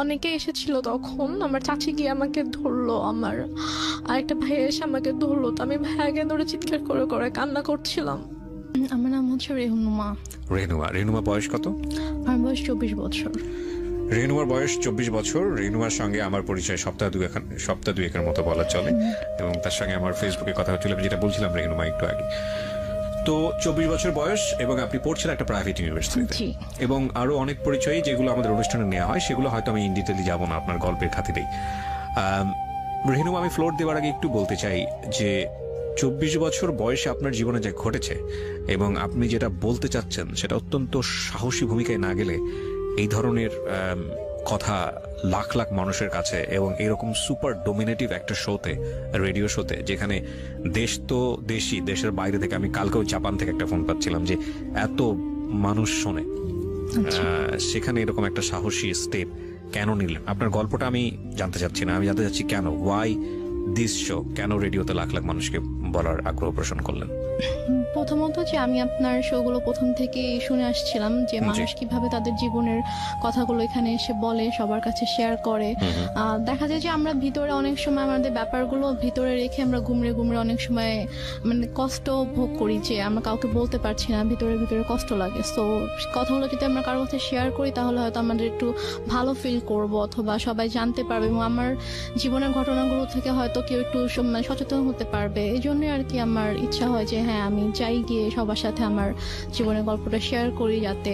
অনেকে এসেছিল তখন, আমার চাচি গিয়ে আমাকে ধরলো, আমার আরেকটা ভাইয়া এসে আমাকে ধরলো, তো আমি ভাইয়াকে ধরে চিৎকার করে করে কান্না করছিলাম। আমার নাম হচ্ছে রেহনুমা। রেনুমা বয়স কত? আমার বয়স 24 বছর। রেনুমার বয়স 24 বছর। রেনুমার সঙ্গে আমার পরিচয় সপ্তাহ দুয়েকের মতো বলা চলে, এবং তার সঙ্গে আমার ফেসবুকে কথা হচ্ছিল, যেটা বলছিলাম রেনুমা একটু আগে। তো 24 বছর বয়স, এবং আপনি পড়ছেন একটা প্রাইভেট ইউনিভার্সিটিতে, জি। এবং আরো অনেক পরিচয় যেগুলো আমাদের অনুষ্ঠানে নেওয়া হয়, সেগুলো হয়তো আমি ইন ডিটেইলে যাবো না আপনার গল্পের খাতিরেই। রেনুমা, আমি ফ্লোর দেওয়ার আগে একটু বলতে চাই যে 24 বছর বয়সে আপনার জীবনে যা ঘটেছে এবং আপনি যেটা বলতে চাচ্ছেন, সেটা অত্যন্ত সাহসী ভূমিকায় না গেলে এই ধরনের কথা লাখ লাখ মানুষের কাছে, এবং এরকম সুপার ডোমিনেটিভ একটা শোতে, রেডিও শোতে, যেখানে দেশ তো দেশের বাইরে থেকে, আমি কালকেও জাপান থেকে একটা ফোন পাচ্ছিলাম যে এত মানুষ শোনে, সেখানে এরকম একটা সাহসী স্টেপ কেন নিলেন? আপনার গল্পটা আমি জানতে চাচ্ছি না, আমি জানতে চাচ্ছি কেন, ওয়াই দিস শো, কেন রেডিওতে লাখ লাখ মানুষকে বলার আগ্রহ পোষণ করলেন? প্রথমত যে আমি আপনার শোগুলো প্রথম থেকে শুনে আসছিলাম যে মানুষ কিভাবে তাদের জীবনের কথাগুলো এখানে এসে বলে, সবার কাছে শেয়ার করে। দেখা যায় যে আমরা ভিতরে অনেক সময় আমাদের ব্যাপারগুলো ভিতরে রেখে আমরা ঘুমড়ে ঘুমড়ে অনেক সময় মানে কষ্ট ভোগ করি, যে আমরা কাউকে বলতে পারছি না, ভিতরে ভিতরে কষ্ট লাগে। তো কথাগুলো যদি আমরা কারোর কাছে শেয়ার করি তাহলে হয়তো আমাদের একটু ভালো ফিল করব, অথবা সবাই জানতে পারবে, এবং আমার জীবনের ঘটনাগুলো থেকে হয়তো কেউ একটু মানে সচেতন হতে পারবে। এই জন্য আর কি আমার ইচ্ছা হয় যে হ্যাঁ, আমি চাই গিয়ে সবার সাথে আমার জীবনের গল্পটা শেয়ার করি, যাতে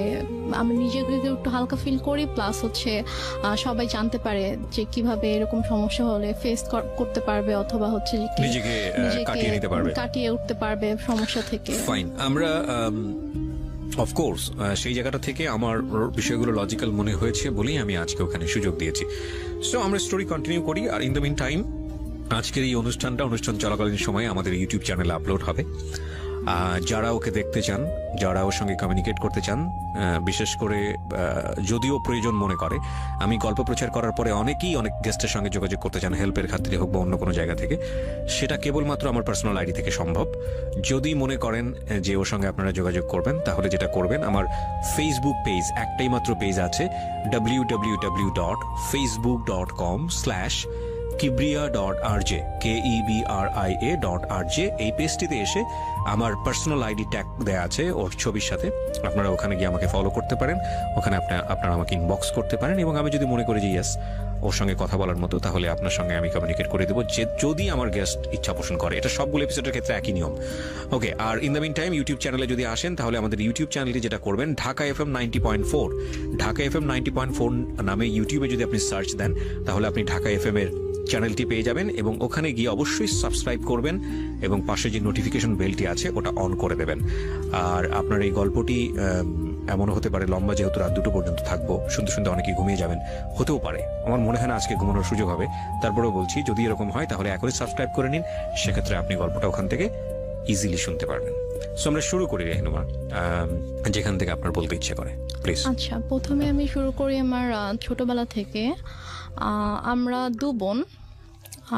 আমি নিজেকে একটু হালকা ফিল করি, প্লাস হচ্ছে সবাই জানতে পারে যে কিভাবে এরকম সমস্যা হলে ফেস করতে পারবে, অথবা হচ্ছে নিজেকে কাটিয়ে উঠতে পারবে সমস্যা থেকে। ফাইন, আমরা অফকোর্স সেই জায়গাটা থেকে আমার বিষয়গুলো লজিক্যাল মনে হয়েছে বলেই আমি আজকে ওখানে সুযোগ দিয়েছি। সো আমরা স্টোরি কন্টিনিউ করি, আর ইন দ্য মিন টাইম আজকের এই অনুষ্ঠান চলাকালীন সময়ে আমাদের ইউটিউব চ্যানেলে আপলোড হবে। যারা ওকে দেখতে চান, যারা ওর সঙ্গে কমিউনিকেট করতে চান, বিশেষ করে যদিও প্রয়োজন মনে করে, আমি গল্প প্রচার করার পরে অনেকেই অনেক গেস্টের সঙ্গে যোগাযোগ করতে চান, হেল্পের খাতিরে হোক বা অন্য কোনো জায়গা থেকে, সেটা কেবলমাত্র আমার পার্সোনাল আইডি থেকে সম্ভব। যদি মনে করেন যে ওর সঙ্গে আপনারা যোগাযোগ করবেন, তাহলে যেটা করবেন, আমার ফেসবুক পেজ, একটাই মাত্র পেজ আছে, www.facebook.com/kibria.rj, KEBRIA.RJ। এই পেজটিতে এসে আমার পার্সোনাল আইডি ট্যাগ দেয়া আছে ওর ছবির সাথে, আপনারা ওখানে গিয়ে আমাকে ফলো করতে পারেন, ওখানে আপনারা আমাকে ইনবক্স করতে পারেন, এবং আমি যদি মনে করি যে ইয়েস ওর সঙ্গে কথা বলার মতো, তাহলে আপনার সঙ্গে আমি কমিউনিকেট করে দেবো, যে যদি আমার গেস্ট ইচ্ছা পোষণ করে। এটা সবগুলো এপিসোডের ক্ষেত্রে একই নিয়ম। ওকে, আর in the meantime YouTube চ্যানেলে যদি আসেন, তাহলে আমাদের ইউটিউব চ্যানেলটি যেটা করবেন, ঢাকা FM 90.4, ঢাকা FM 90.4 নামে ইউটিউবে যদি আপনি সার্চ দেন, তাহলে আপনি ঢাকা FM এর চ্যানেলটি পেয়ে যাবেন, এবং ওখানে গিয়ে অবশ্যই সাবস্ক্রাইব করবেন, এবং পাশে যে নোটিফিকেশন বেলটি আছে ওটা অন করে দেবেন। আর আপনার এই গল্পটি এমন হতে পারে লম্বা, যেহেতু রাত 2টো পর্যন্ত থাকবো, শুনতে শুনতে অনেকে ঘুমিয়ে যাবেন, হতেও পারে, আমার মনে হয় না আজকে ঘুমানোর সুযোগ হবে। তারপরেও বলছি, যদি এরকম হয় তাহলে এখনই সাবস্ক্রাইব করে নিন, সেক্ষেত্রে আপনি গল্পটা ওখান থেকে ইজিলি শুনতে পারবেন। সো আমরা শুরু করি রেহনুমা, যেখান থেকে আপনার বলতে ইচ্ছে করে, প্লিজ। আচ্ছা, প্রথমে আমি শুরু করি আমার ছোটবেলা থেকে। আমরা 2 বোন,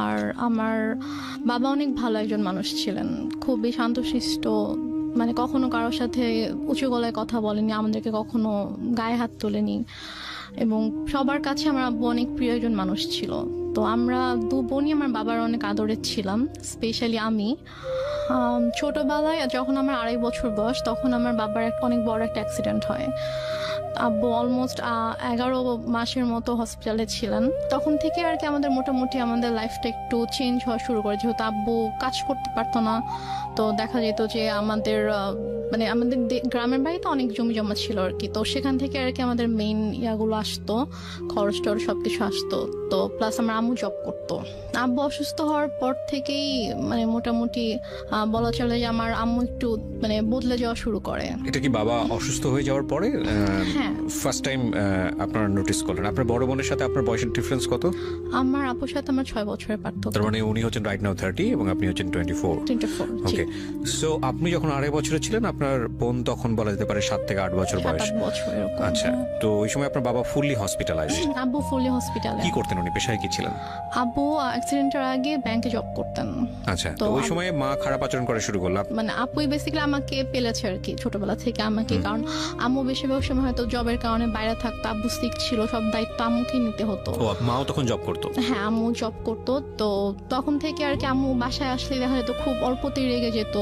আর আমার বাবা অনেক ভালো একজন মানুষ ছিলেন, খুবই শান্তশিষ্ট, মানে কখনো কারোর সাথে উঁচু গলায় কথা বলেনি, আমাদেরকে কখনো গায়ে হাত তোলেনি, এবং সবার কাছে আমার আব্বু অনেক প্রিয় একজন মানুষ ছিল। তো আমরা 2 বোনই আমার বাবার অনেক আদরের ছিলাম, স্পেশালি আমি। ছোটবেলায় যখন আমার 2.5 বছর বয়স, তখন আমার বাবার অনেক বড় একটা অ্যাক্সিডেন্ট হয়। আব্বু অলমোস্ট 11 মাসের মতো হসপিটালে ছিলেন। তখন থেকে আর কি আমাদের মোটামুটি আমাদের লাইফটা একটু চেঞ্জ হওয়া শুরু করে, যেহেতু আব্বু কাজ করতে পারতো না। তো দেখা যেত যে আমাদের মানে আমাদের গ্রামের বাড়িতে অনেক জমি জমা ছিল আর কি, তো সেখান থেকে আর কি আমাদের মেইন ইয়াগুলো আসতো, খরচ টরচ সবকিছু আসতো। তো প্লাস আমার আম্মু জব করতো। আব্বু অসুস্থ হওয়ার পর থেকেই মানে মোটামুটি বলা চলে যে আমার আম্মু একটু মানে বদলে যাওয়া শুরু করে। এটা কি বাবা অসুস্থ হয়ে যাওয়ার পরে হ্যাঁ, ফার্স্ট টাইম আপনারা নোটিস করলেন? আপনার বড় বোনের সাথে আপনার বয়সের ডিফারেন্স কত? আমার আপুর সাথে আমার 6 বছরের পার্থক্য। তার মানে উনি হচ্ছেন রাইট নাও 30 এবং আপনি হচ্ছেন 24। 24। ওকে, সো আপনি যখন 2.5 বছরের ছিলেন, আপনার বোন তখন বলা যেতে পারে 7 থেকে 8 বছর 7-8 বয়স। বছর এরকম। আচ্ছা, তো ওই সময় আপনার বাবা ফুললি হসপিটালাইজড। আব্বু ফুলি হসপিটালে। কি করতেন উনি, পেশায় কি ছিলেন? আব্বু অ্যাক্সিডেন্টের আগে ব্যাংকে জব করতেন। আচ্ছা, তো তো ওই সময় মা খারাপ আচরণ করা শুরু করলো। মানে আপুই বেসিক্যালি আমাকে পেলেছে আর কি ছোটবেলা থেকে আমাকে, কারণ আম্মু বেশিরভাগ সময় হয়তো জবের কারণে বাইরে থাকতো, আব্বু সিক ছিল, সব দায়িত্ব আম্মুকে নিতে হতো। ও, মাও তখন জব করতো? হ্যাঁ, আম্মু জব করতো। তো তখন থেকে আর কি আম্মু বাসায় আসলে দেখা যেত খুব অল্পতেই রেগে যেত,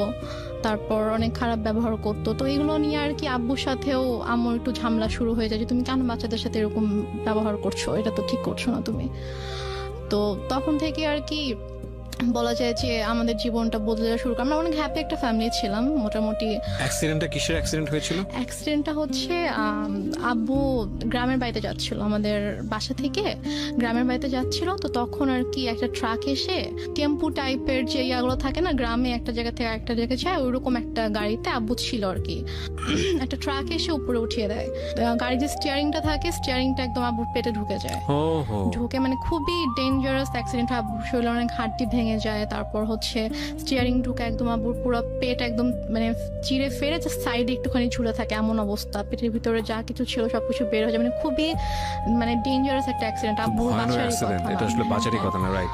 তারপর অনেক খারাপ ব্যবহার করতো। তো এগুলো নিয়ে আর কি আব্বুর সাথেও আম্মুর একটু ঝামেলা শুরু হয়ে যায় যে তুমি কেন বাচ্চাদের সাথে এরকম ব্যবহার করছো, এটা তো ঠিক করছো না তুমি। তো তখন থেকে আর কি বলা যায় যে আমাদের জীবনটা বদলে যাওয়া শুরু করে। আমরা অনেক হ্যাপি একটা ফ্যামিলি ছিলাম মোটামুটি। অ্যাক্সিডেন্টটা কিসের অ্যাক্সিডেন্ট হয়েছিল? অ্যাক্সিডেন্টটা হচ্ছে আব্বু গ্রামের বাড়িতে যাচ্ছিল, আমাদের বাসা থেকে গ্রামের বাড়িতে যাচ্ছিল। তো তখন আর কি একটা ট্রাক এসে টেম্পু টাইপের যে ইয়াগুলো থাকে না গ্রামে, একটা জায়গা থেকে একটা জায়গায় যায়, ওইরকম একটা গাড়িতে আব্বু ছিল আর কি। একটা ট্রাক এসে উপরে উঠিয়ে দেয়। গাড়ির যে স্টিয়ারিংটা থাকে, স্টিয়ারিংটা একদম আব্বুর পেটে ঢুকে যায়। ঢুকে মানে খুবই ডেঞ্জারাস অ্যাক্সিডেন্ট। আব্বুর শরীরে অনেক হাড্ডি ভেঙে যায়। তারপর হচ্ছে স্টিয়ারিং ঢুকে একদম আব্বুর পুরো পেট একদম মানে চিড়ে ফেরে যে সাইডে একটুখানি ঝুলে থাকে এমন অবস্থা, পেটের ভিতরে যা কিছু ছিল সবকিছু বের হয়ে যায়। মানে খুবই মানে ডেঞ্জারাস একটা অ্যাক্সিডেন্ট। আব্বুর বাসারই কথা, এটা আসলে বাঁচারই কথা না, রাইট?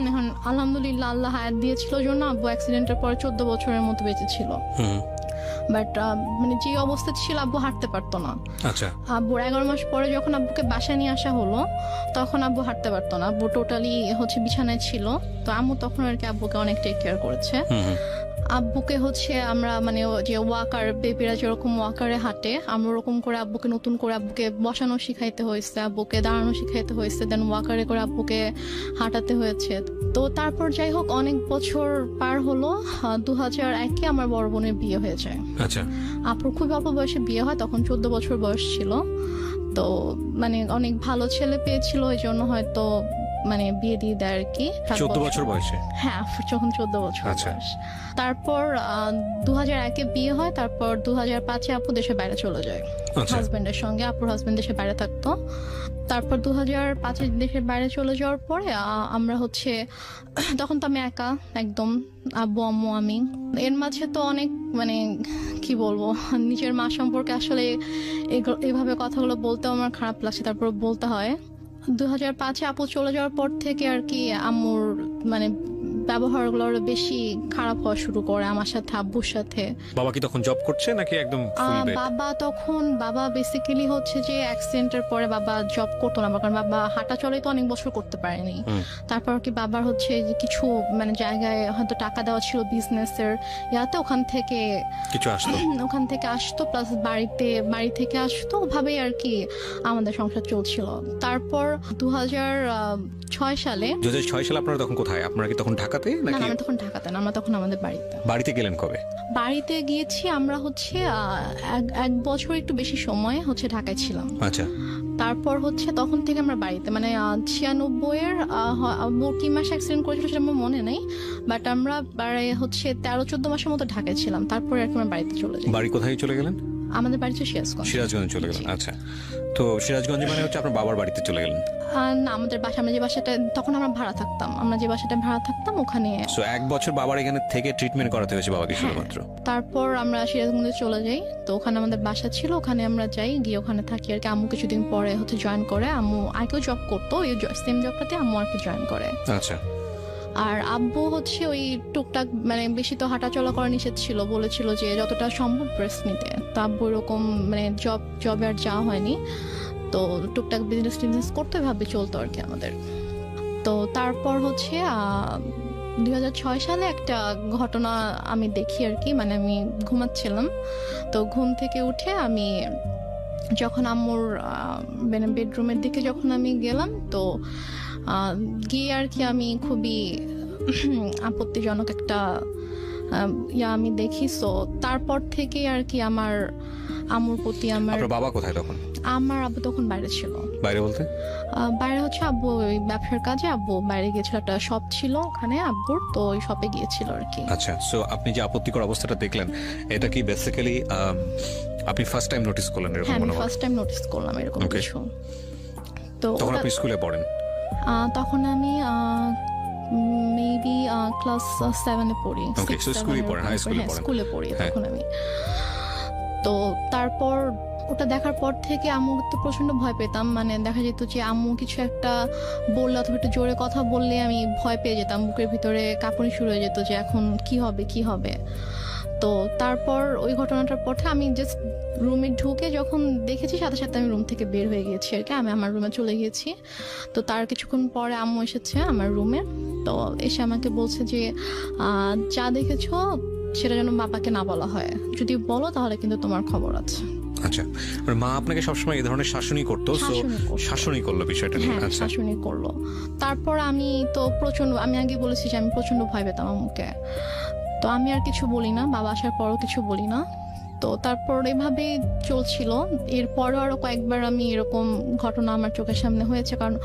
এখন আলহামদুলিল্লাহ আল্লাহ হায়াত দিয়েছিল জন্য আব্বু অ্যাক্সিডেন্টের পরে 14 বছরের মতো বেঁচে ছিল। বাট মানে যে অবস্থা ছিল আব্বু হাঁটতে পারতো না। আচ্ছা, আব্বুর 11 মাস পরে যখন আব্বুকে বাসায় নিয়ে আসা হলো তখন আব্বু হাঁটতে পারতো না, আব্বু টোটালি হচ্ছে বিছানায় ছিল। তো আম্মু তখন আর কি আব্বুকে অনেক টেক কেয়ার করেছে। আব্বুকে হচ্ছে আমরা মানে যে ওয়াকার, বেবিরা যেরকম ওয়াকারে হাঁটে আমরা ওরকম করে আব্বুকে নতুন করে আব্বুকে বসানো শিখাইতে হয়েছে, আব্বুকে দাঁড়ানো শিখাইতে হয়েছে, দেন ওয়াকারে করে আব্বুকে হাঁটাতে হয়েছে। তো তারপর যাই হোক অনেক বছর পার হলো। 2001-এ আমার বড় বোনের বিয়ে হয়ে যায়। আচ্ছা, আপুর খুব অল্প বয়সে বিয়ে হয়, তখন 14 বছর বয়স ছিল। তো মানে অনেক ভালো ছেলে পেয়েছিল, ওই জন্য হয়তো মানে বিয়ে দিয়ে দেয় আর কি। 14 বছর বয়সে? হ্যাঁ, যখন 14 বছর আচ্ছা। বয়স। তারপর 2001-এ বিয়ে হয়। তারপর 2005-এ আপু দেশের বাইরে চলে যায় আচ্ছা, হাজবেন্ডের সঙ্গে। আপুর হাজবেন্ড দেশের বাইরে থাকতো। তারপর 2005-এ দেশের বাইরে চলে যাওয়ার পরে আমরা হচ্ছে তখন তো আমি একা একদম, আব্বু আম্মু আমি। এর মাঝে তো অনেক মানে কি বলবো, নিজের মা সম্পর্কে আসলে এভাবে কথাগুলো বলতেও আমার খারাপ লাগছে, তারপর বলতে হয়। 2005-এ আপু চলে যাওয়ার পর থেকে আর কি আম্মুর মানে ব্যবহারগুলো আরো বেশি খারাপ হওয়া শুরু করে আমার সাথে, আব্বুর সাথে। বাবা কি তখন জব করছে নাকি একদম ফুল বেড? বাবা বেসিক্যালি হচ্ছে যে অ্যাক্সিডেন্টের পরে বাবা জব করতো না, কারণ বাবা হাঁটা চলে তো অনেক বছর করতে পারেনি। তারপর কি বাবার হচ্ছে যে কিছু মানে জায়গায় হয়তো টাকা দেওয়া ছিল বিজনেসের ইয়াতে, ওখান থেকে আসতো, প্লাস বাড়ি থেকে আসতো, ওভাবেই আর কি আমাদের সংসার চলছিল। তারপর 2006 সালে 2006 সালে আপনারা তখন কোথায়? আপনারা কি তখন ঢাকাতে না, নাকি? আমরা তখন ঢাকাতে না, আমরা তখন আমাদের বাড়িতে গেলেন কবে? বাড়িতে গিয়েছি আমরা হচ্ছে এক বছর একটু বেশি সময় হচ্ছে ঢাকায় ছিলাম। আচ্ছা, তারপর হচ্ছে তখন থেকে আমরা বাড়িতে মানে 96-এর কি মাস অ্যাক্সিডেন্ট করেছিল সেটা আমার মনে নেই, বাট আমরা হচ্ছে 13-14 মাসের মতো ঢাকায় ছিলাম। তারপরে আর কি আমরা বাড়িতে চলে যাই। বাড়ি কোথায় চলে গেলেন? আমাদের বাড়ি ছিল সিরাজগঞ্জে চলে গেলেন। আচ্ছা, তো সিরাজগঞ্জে মানে হচ্ছে আপনার বাবার বাড়িতে চলে গেলেন? না, আমাদের বাসা, আমরা যে বাসাটা তখন আমরা ভাড়া থাকতাম, ওখানে। সো 1 বছর বাবার এখানে থেকে ট্রিটমেন্ট করাতে হয়েছে বাবাকে শুধুমাত্র? তারপর আমরা সিরাজগঞ্জে চলে যাই। তো ওখানে আমাদের বাসা ছিল, ওখানে আমরা যাই, গিয়ে ওখানে থাকি আর কি। আম্মু কিছুদিন পরে হচ্ছে জয়েন করে, আম্মু আগেও জব করতো, ওই সেম জবটাতে আম্মু আর কি জয়েন করে। আচ্ছা, আর আব্বু হচ্ছে ওই টুকটাক মানে বেশি তো হাঁটাচলা করা নিষেধ ছিল, বলেছিল যে যতটা সম্ভব রেস্ট নিতে। তো আব্বু এরকম মানে জবে আর যাওয়া হয়নি, তো টুকটাক বিজনেস করতে ভাবে চলতো আর কি আমাদের। তো তারপর হচ্ছে 2006 সালে একটা ঘটনা আমি দেখি আর কি, মানে আমি ঘুমাচ্ছিলাম, তো ঘুম থেকে উঠে আমি যখন আম্মুর মানে বেডরুমের দিকে যখন আমি গেলাম, তো গিয়ে আর কি আমি খুবই আপত্তিজনক একটা আমি দেখি। সো তারপর থেকে আর কি আমার আম্মুর প্রতি বাবা কোথায় তখন? আমার আব্বু তখন বাইরে ছিল। বাইরে বলতে? বাইরে হচ্ছে আব্বু ওই ব্যবসার কাজে আব্বু বাইরে গিয়েছিল, একটা শপ ছিল ওখানে আব্বুর, তো ওই শপে গিয়েছিল আর কি। আচ্ছা, সো আপনি যে আপত্তিকর অবস্থাটা দেখলেন, এটা কি বেসিক্যালি আপনি ফার্স্ট টাইম নোটিস করলেন এরকম? হ্যাঁ, আমি ফার্স্ট টাইম নোটিস করলাম এরকম কিছু। তো তখন আপনি স্কুলে পড়েন? তখন আমি মেবি ক্লাস 7-এ পড়ি। Okay, 6, so 7 স্কুলে পড়েন, হাই স্কুলে হ্যাঁ, পড়েন। স্কুলে পড়ি হ্যাঁ। তখন আমি। তো তারপর ওটা দেখার পর থেকে আম্মুর তো প্রচন্ড ভয় পেতাম, মানে দেখা যেত যে আম্মু কিছু একটা বললে অথবা একটু জোরে কথা বললে আমি ভয় পেয়ে যেতাম, বুকের ভিতরে কাঁপুনি শুরু হয়ে যেত যে এখন কি হবে কি হবে। তো তারপর ওই ঘটনাটার পর থেকে আমি জাস্ট রুমে ঢুকে যখন দেখেছি সাথে সাথে আমি রুম থেকে বের হয়ে গিয়েছি আর কি, আমি আমার রুমে চলে গিয়েছি। তো তার কিছুক্ষণ পরে আম্মু এসেছে আমার রুমে, তো এসে আমাকে বলছে যে যা দেখেছো সেটা যেন বাবাকে না বলা হয়, যদি বলো তাহলে কিন্তু তোমার খবর আছে। আচ্ছা, মানে মা আপনাকে সবসময় এই ধরনের শাসনই করতো, সো শাসনই করতো। শাসনই করলো বিষয়টা নিয়ে। হ্যাঁ, আচ্ছা, শাসনই করলো। তারপর আমি তো আমি আগে বলেছি যে আমি প্রচন্ড ভয় পেতাম আম্মুকে, তো আমি আর কিছু বলি না, বাবা আসার পরও কিছু বলি না। তো তারপর এভাবে চলছিল। এরপরও আরো কয়েকবার আমি এরকম ঘটনা আমার চোখের সামনে হয়েছে, কারণ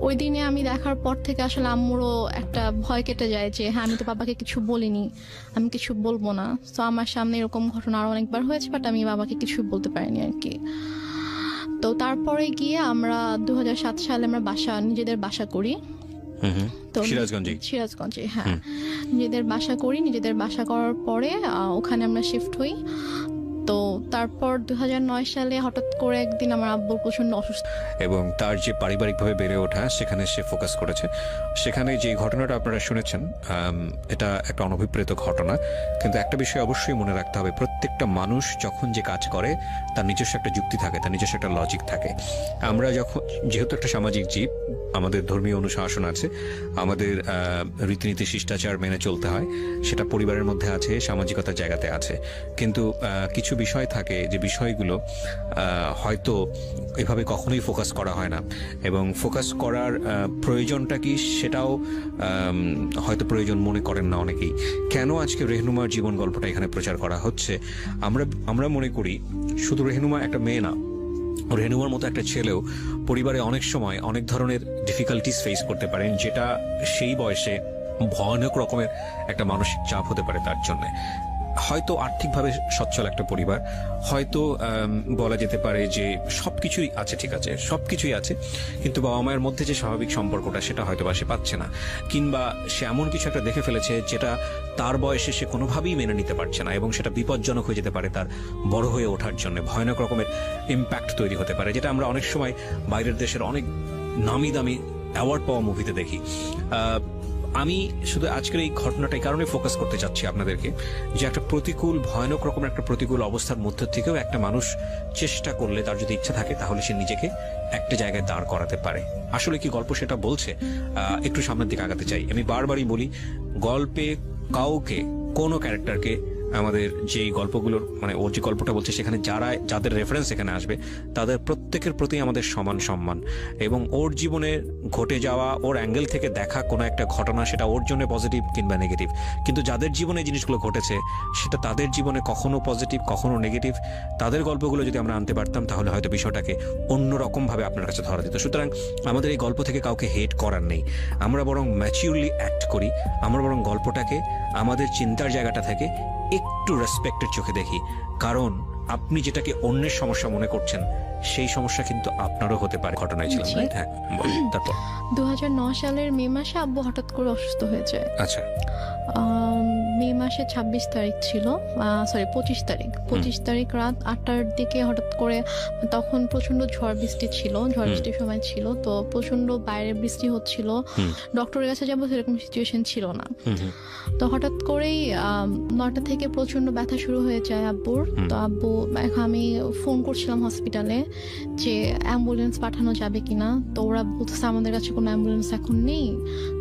ওই দিনে আমি দেখার পর থেকে আসলে আম্মুরও একটা ভয় কেটে যায় যে হ্যাঁ আমি তো বাবাকে কিছু বলিনি, আমি কিছু বলবো না। তো আমার সামনে এরকম ঘটনা আরো অনেকবার হয়েছে, বাট আমি বাবাকে কিছু বলতে পারিনি আর কি। তো তারপরে গিয়ে আমরা 2007 সালে আমরা নিজেদের বাসা করি। তো সিরাজগঞ্জে, হ্যাঁ, নিজেদের বাসা করি। নিজেদের বাসা করার পরে ওখানে আমরা শিফট হই। তো তারপর 2009 সালে হঠাৎ করে একদিন আমার আব্বু প্রচন্ড অসুস্থ, এবং তার যে পারিবারিকভাবে বেড়ে ওঠা সেখানে সে ফোকাস করেছে। সেখানে যে ঘটনাটা আপনারা শুনেছেন এটা একটা অনভিপ্রেত ঘটনা, কিন্তু একটা বিষয় অবশ্যই মনে রাখতে হবে, প্রত্যেকটা মানুষ যখন যে কাজ করে তার নিজস্ব একটা যুক্তি থাকে, তার নিজস্ব একটা লজিক থাকে। আমরা যখন যেহেতু একটা সামাজিক জীব, আমাদের ধর্মীয় অনুশাসন আছে, আমাদের রীতিনীতি শিষ্টাচার মেনে চলতে হয়, সেটা পরিবারের মধ্যে আছে, সামাজিকতার জায়গাতে আছে। কিন্তু কিছু বিষয় থাকে যে বিষয়গুলো হয়তো এভাবে কখনোই ফোকাস করা হয় না, এবং ফোকাস করার প্রয়োজনটা কি সেটাও হয়তো প্রয়োজন মনে করেন না অনেকেই। কেন আজকে রেহনুমার জীবন গল্পটা এখানে প্রচার করা হচ্ছে? আমরা মনে করি শুধু রেহনুমা একটা মেয়ে না, রেহনুমার মতো একটা ছেলেও পরিবারে অনেক সময় অনেক ধরনের ডিফিকাল্টিস ফেস করতে পারেন, যেটা সেই বয়সে ভয়ানক রকমের একটা মানসিক চাপ হতে পারে তার জন্য। হয়তো আর্থিকভাবে সচ্ছল একটা পরিবার, হয়তো বলা যেতে পারে যে সবকিছুই আছে, ঠিক আছে, সবকিছুই আছে, কিন্তু বাবা মায়ের মধ্যে যে স্বাভাবিক সম্পর্কটা সেটা হয়তো বা সে পাচ্ছে না, কিংবা সে এমন কিছু একটা দেখে ফেলেছে যেটা তার বয়সে সে কোনোভাবেই মেনে নিতে পারছে না, এবং সেটা বিপজ্জনক হয়ে যেতে পারে তার বড় হয়ে ওঠার জন্য, ভয়ানক রকমের ইম্প্যাক্ট তৈরি হতে পারে, যেটা আমরা অনেক সময় বাইরের দেশের অনেক নামি দামি অ্যাওয়ার্ড পাওয়া মুভিতে দেখি। আমি শুধু আজকের এই ঘটনাটা এই কারণে ফোকাস করতে চাচ্ছি আপনাদেরকে, যে একটা প্রতিকূল, ভয়ানক রকমের একটা প্রতিকূল অবস্থার মধ্যে থেকেও একটা মানুষ চেষ্টা করলে, তার যদি ইচ্ছা থাকে, তাহলে সে নিজেকে একটা জায়গায় দাঁড় করাতে পারে। আসলে কি গল্প সেটা বলছে? একটু সামনের দিকে আগাতে চাই। আমি বারবারই বলি, গল্পে কাউকে, কোনো ক্যারেক্টারকে, আমাদের যেই গল্পগুলোর মানে ওর যে গল্পটা বলছে সেখানে যাদের রেফারেন্স এখানে আসবে তাদের প্রত্যেকের প্রতি আমাদের সমান সম্মান, এবং ওর জীবনে ঘটে যাওয়া, ওর অ্যাঙ্গেল থেকে দেখা কোনো একটা ঘটনা, সেটা ওর জন্য পজিটিভ কিংবা নেগেটিভ, কিন্তু যাদের জীবনে জিনিসগুলো ঘটেছে সেটা তাদের জীবনে কখনো পজিটিভ কখনো নেগেটিভ, তাদের গল্পগুলো যদি আমরা আনতে পারতাম তাহলে হয়তো বিষয়টাকে অন্যরকম ভাবে আপনার কাছে ধরা দিত। সুতরাং আমাদের এই গল্প থেকে কাউকে হেট করার নেই, আমরা বরং ম্যাচিউরলি অ্যাক্ট করি, আমরা বরং গল্পটাকে আমাদের চিন্তার জায়গাটা থেকে একটু রেসপেক্টের চোখে দেখি, কারণ আপনি যেটাকে অন্যের সমস্যা মনে করছেন সেই সমস্যা কিন্তু আপনারও হতে পারে। ঘটনায় ছিলাম, রাইট? হ্যাঁ, তারপর 2009 সালের মে মাসে আব্বু হঠাৎ করে অসুস্থ হয়েছে। আচ্ছা, মে মাসে 26 তারিখ ছিল, 25 তারিখ রাত 8টার দিকে হঠাৎ করে, তখন প্রচন্ড ঝড় বৃষ্টি বৃষ্টির সময় ছিল, তো প্রচন্ড বাইরে বৃষ্টি হচ্ছিল, ডক্টরের কাছে যাবো সেরকম সিচুয়েশন ছিল না। তো হঠাৎ করেই 9টা থেকে প্রচন্ড ব্যথা শুরু হয়ে যায় আব্বুর। তো আব্বু, আমি ফোন করছিলাম হসপিটালে যে অ্যাম্বুলেন্স পাঠানো যাবে কিনা, তো ওরা বলতেছে আমাদের কাছে কোনো অ্যাম্বুলেন্স এখন নেই,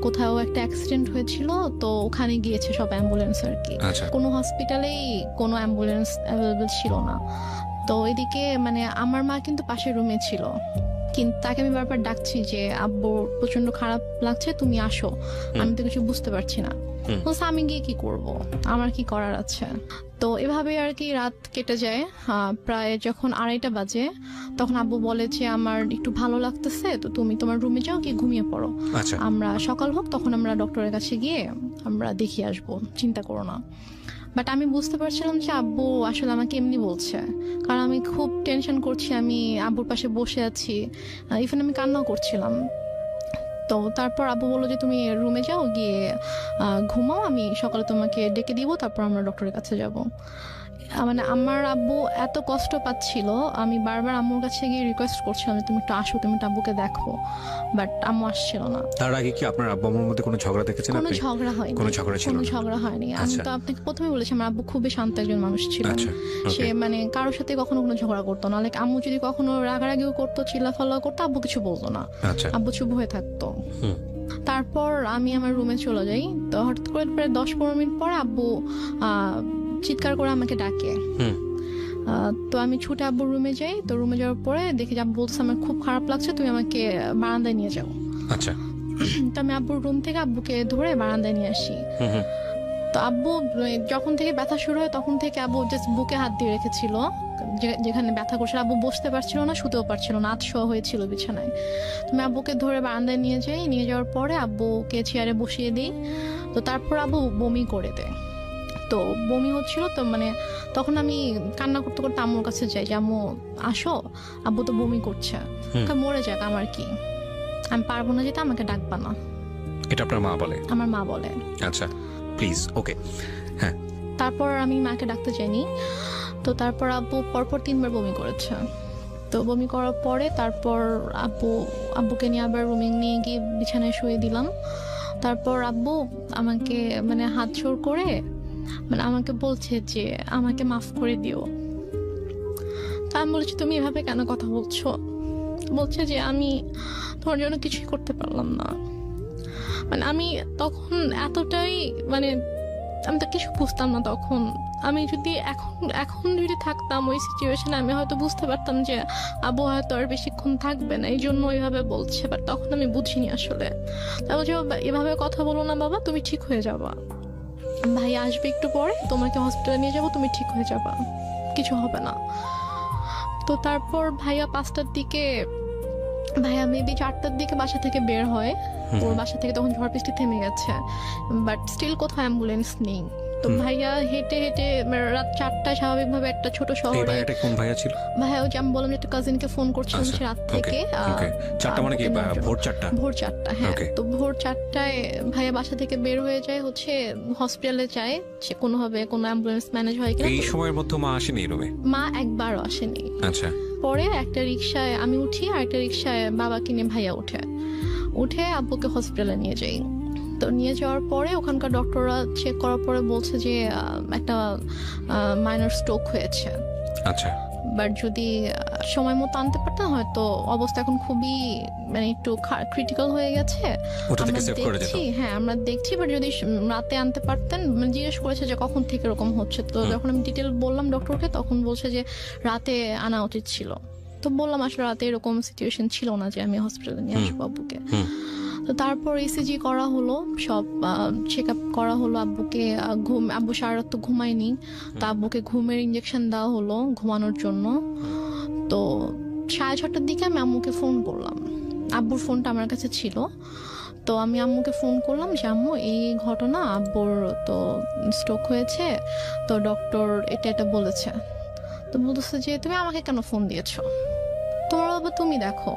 কোথাও একটা অ্যাক্সিডেন্ট হয়েছিল তো ওখানে গিয়েছে সব অ্যাম্বুলেন্স আর কি, কোনো হসপিটালেই কোনো অ্যাম্বুলেন্স অ্যাভেলেবল ছিল না। তো এদিকে মানে আমার মা কিন্তু পাশের রুমে ছিল, কিন্তু তাকে আমি বারবার ডাকছি যে আব্বু প্রচন্ড খারাপ লাগছে, তুমি আসো, আমি তো কিছু বুঝতে পারছি না। বলছে আমি গিয়ে কি করব, আমার কি করার আছে। তো এভাবে আর কি রাত কেটে যায়। প্রায় যখন 2:30 বাজে তখন আব্বু বলে যে আমার একটু ভালো লাগতেছে, তো তুমি তোমার রুমে যাও, কি ঘুমিয়ে পড়ো, আমরা সকাল হোক তখন আমরা ডক্টরের কাছে গিয়ে আমরা দেখিয়ে আসবো, চিন্তা করো না। বাট আমি বুঝতে পারছিলাম যে আব্বু আসলে আমাকে এমনি বলছে, কারণ আমি খুব টেনশন করছি, আমি আব্বুর পাশে বসে আছি, ইভেন আমি কান্নাও করছিলাম। তো তারপর আব্বু বললো যে তুমি রুমে যাও, গিয়ে ঘুমাও, আমি সকালে তোমাকে ডেকে দিব, তারপর আমরা ডক্টরের কাছে যাব। মানে আমার আব্বু এত কষ্ট পাচ্ছিল, আমি বারবার আম্মুর কাছে গিয়ে রিকোয়েস্ট করছিলাম যে তুমি একটু আসো, তুমি একটু আব্বুকে দেখো, বাট আম্মু আসছিল না। তার আগে কি আপনার আব্বু আম্মুর মধ্যে কোনো ঝগড়া দেখেছেন কোনো আপনি? ঝগড়া হয়নি, কোনো ঝগড়া ছিল কোনো না? ঝগড়া হয়নি। আমি আচ্ছা। তো আপনাকে প্রথমে বলেছি আমার আব্বু খুবই শান্ত একজন মানুষ ছিলেন। আচ্ছা, সে ওকে। মানে কারোর সাথে কখনো কোনো ঝগড়া করতো না। লাইক আম্মু যদি কখনো রাগারাগিও করতো, চিল্লাফাল্লা করতো, আব্বু কিছু বলতো না, আচ্ছা। আব্বু চুপ হয়ে থাকতো। হুম। তারপর আমি আমার রুমে চলে যাই। তো হঠাৎ করে প্রায় 10-15 মিনিট পরে আব্বু চিৎকার করে আমাকে ডাকে। হুম। তো আমি ছুটে আব্বুর রুমে যাই। তো রুমে যাওয়ার পরে দেখি যে আব্বু বলছে আমার খুব খারাপ লাগছে, তুমি আমাকে বারান্দায় নিয়ে যাও। আচ্ছা। তো আমি আব্বুর রুম থেকে আব্বুকে ধরে বারান্দায় নিয়ে আসি। হুম হুম। তো আব্বু যখন থেকে ব্যথা শুরু হয় তখন থেকে আব্বু জাস্ট বুকে হাত দিয়ে রেখেছিল, যেখানে ব্যথা করছিল। আব্বু বসতে পারছিল না, শুতেও পারছিল না, আতশোয়া হয়েছিল বিছানায়। তুমি আব্বুকে ধরে বারান্দায় নিয়ে যাই। নিয়ে যাওয়ার পরে আব্বুকে চেয়ারে বসিয়ে দিই। তো তারপর আব্বু বমি করে দেয়। তো বমি হচ্ছিল, তো মানে তখন আমি কান্না করতে করতে আম্মুর কাছে যাই যে আম্মু আসো, আব্বু তো বমি করছে, হুম। মরে যাক, আমার কি, আমি পারবো না যেতে, আমাকে ডাকবা না, এটা আপনার মা বলে? আমার মা বলে। আচ্ছা, প্লিজ। ওকে, হ্যাঁ। তারপর আমি মাকে ডাকতে যাইনি। তো তারপর আব্বু পরপর 3বার বমি করেছে। তো বমি করার পরে তারপর আব্বুকে নিয়ে আবার রুমে নিয়ে গিয়ে বিছানায় শুয়ে দিলাম। তারপর আব্বু আমাকে মানে হাত জোড় করে মানে আমাকে বলছে যে আমাকে মাফ করে দিও। তা আমি বলছি তুমি এভাবে কেন কথা বলছো? বলছে যে আমি তোমার জন্য কিছুই করতে পারলাম না। মানে আমি তখন এতটাই মানে আমি তো কিছু বুঝতাম না তখন। আমি যদি এখন যদি থাকতাম ওই সিচুয়েশনে, আমি হয়তো বুঝতে পারতাম যে আব্বু হয়তো আর বেশিক্ষণ থাকবে না, এই জন্য ওইভাবে বলছে। বাট তখন আমি বুঝিনি আসলে। তারপর যে এভাবে কথা বলো না বাবা, তুমি ঠিক হয়ে যাবা, ভাই আসবে একটু পরে, তোমাকে হসপিটালে নিয়ে যাবো, তুমি ঠিক হয়ে যাবা, কিছু হবে না। তো তারপর ভাইয়া 5টার দিকে, ভাইয়া মেবি 4টার দিকে বাসা থেকে বের হয়। ওর বাসা থেকে তখন ঝড় বৃষ্টি থেমে গেছে, বাট স্টিল কোথাও অ্যাম্বুলেন্স নেই। তো ভাইয়া হেঁটে হেঁটে রাত 4টায় স্বাভাবিকভাবে একটা ছোট এই শহরে, ভাইয়াটা কোন ভাইয়া ছিল? ভাইয়া ওই যে আমি বললাম যে একটা কাজিনকে ফোন করছিলাম আচ্ছা, সে রাত ওকে, থেকে। ওকে। 4টা মানে কি ভোর 4টা? ভোর 4টা, হ্যাঁ। ওকে। তো ভোর 4টায় ভাইয়া বাসা থেকে বের হয়ে যায়, হচ্ছে হসপিটালে যায়, সে কোনোভাবে কোনো অ্যাম্বুলেন্স ম্যানেজ হয় কিনা। এই সময়ের মধ্যে মা আসেনি রুমে? মা একবারও আসেনি। আচ্ছা। পরে একটা রিক্সায় আমি উঠি, আর একটা রিক্সায় বাবাকে নিয়ে ভাইয়া উঠে আব্বুকে হসপিটালে নিয়ে যাই। তো নিয়ে যাওয়ার পরে ওখানকার ডক্টররা চেক করার পরে বলছে যে একটা মাইনর স্ট্রোক হয়েছে। আচ্ছা। বাট যদি সময় মতো আনতে পারতাম হয়তো অবস্থা এখন খুবই মানে একটু ক্রিটিক্যাল হয়ে গেছে। ওটা থেকে আমরা সেভ করে দিত? দেখছি, হ্যাঁ আমরা দেখছি, বাট যদি রাতে আনতে পারতেন। মানে জিজ্ঞেস করেছে যে কখন থেকে এরকম হচ্ছে। তো যখন আমি ডিটেল বললাম ডক্টরকে, তখন বলছে যে রাতে আনা উচিত ছিল। তো বললাম আসলে রাতে এরকম সিচুয়েশন ছিল না যে আমি হসপিটালে নিয়ে আসবো আব্বুকে। তো তারপর ইসিজি করা হলো, সব চেক আপ করা হলো। আব্বুকে আব্বু সারা রাত তো ঘুমায়নি, তো আব্বুকে ঘুমের ইঞ্জেকশন দেওয়া হলো ঘুমানোর জন্য। তো 6:30টার দিকে আমি আম্মুকে ফোন করলাম, আব্বুর ফোনটা আমার কাছে ছিল। তো আমি আম্মুকে ফোন করলাম যে আম্মু এই ঘটনা, আব্বুর তো স্ট্রোক হয়েছে, তো ডক্টর এটা বলেছে। তো বলতেছে যে তুমি আমাকে কেন ফোন দিয়েছো, তোমার বাবা তুমি দেখো,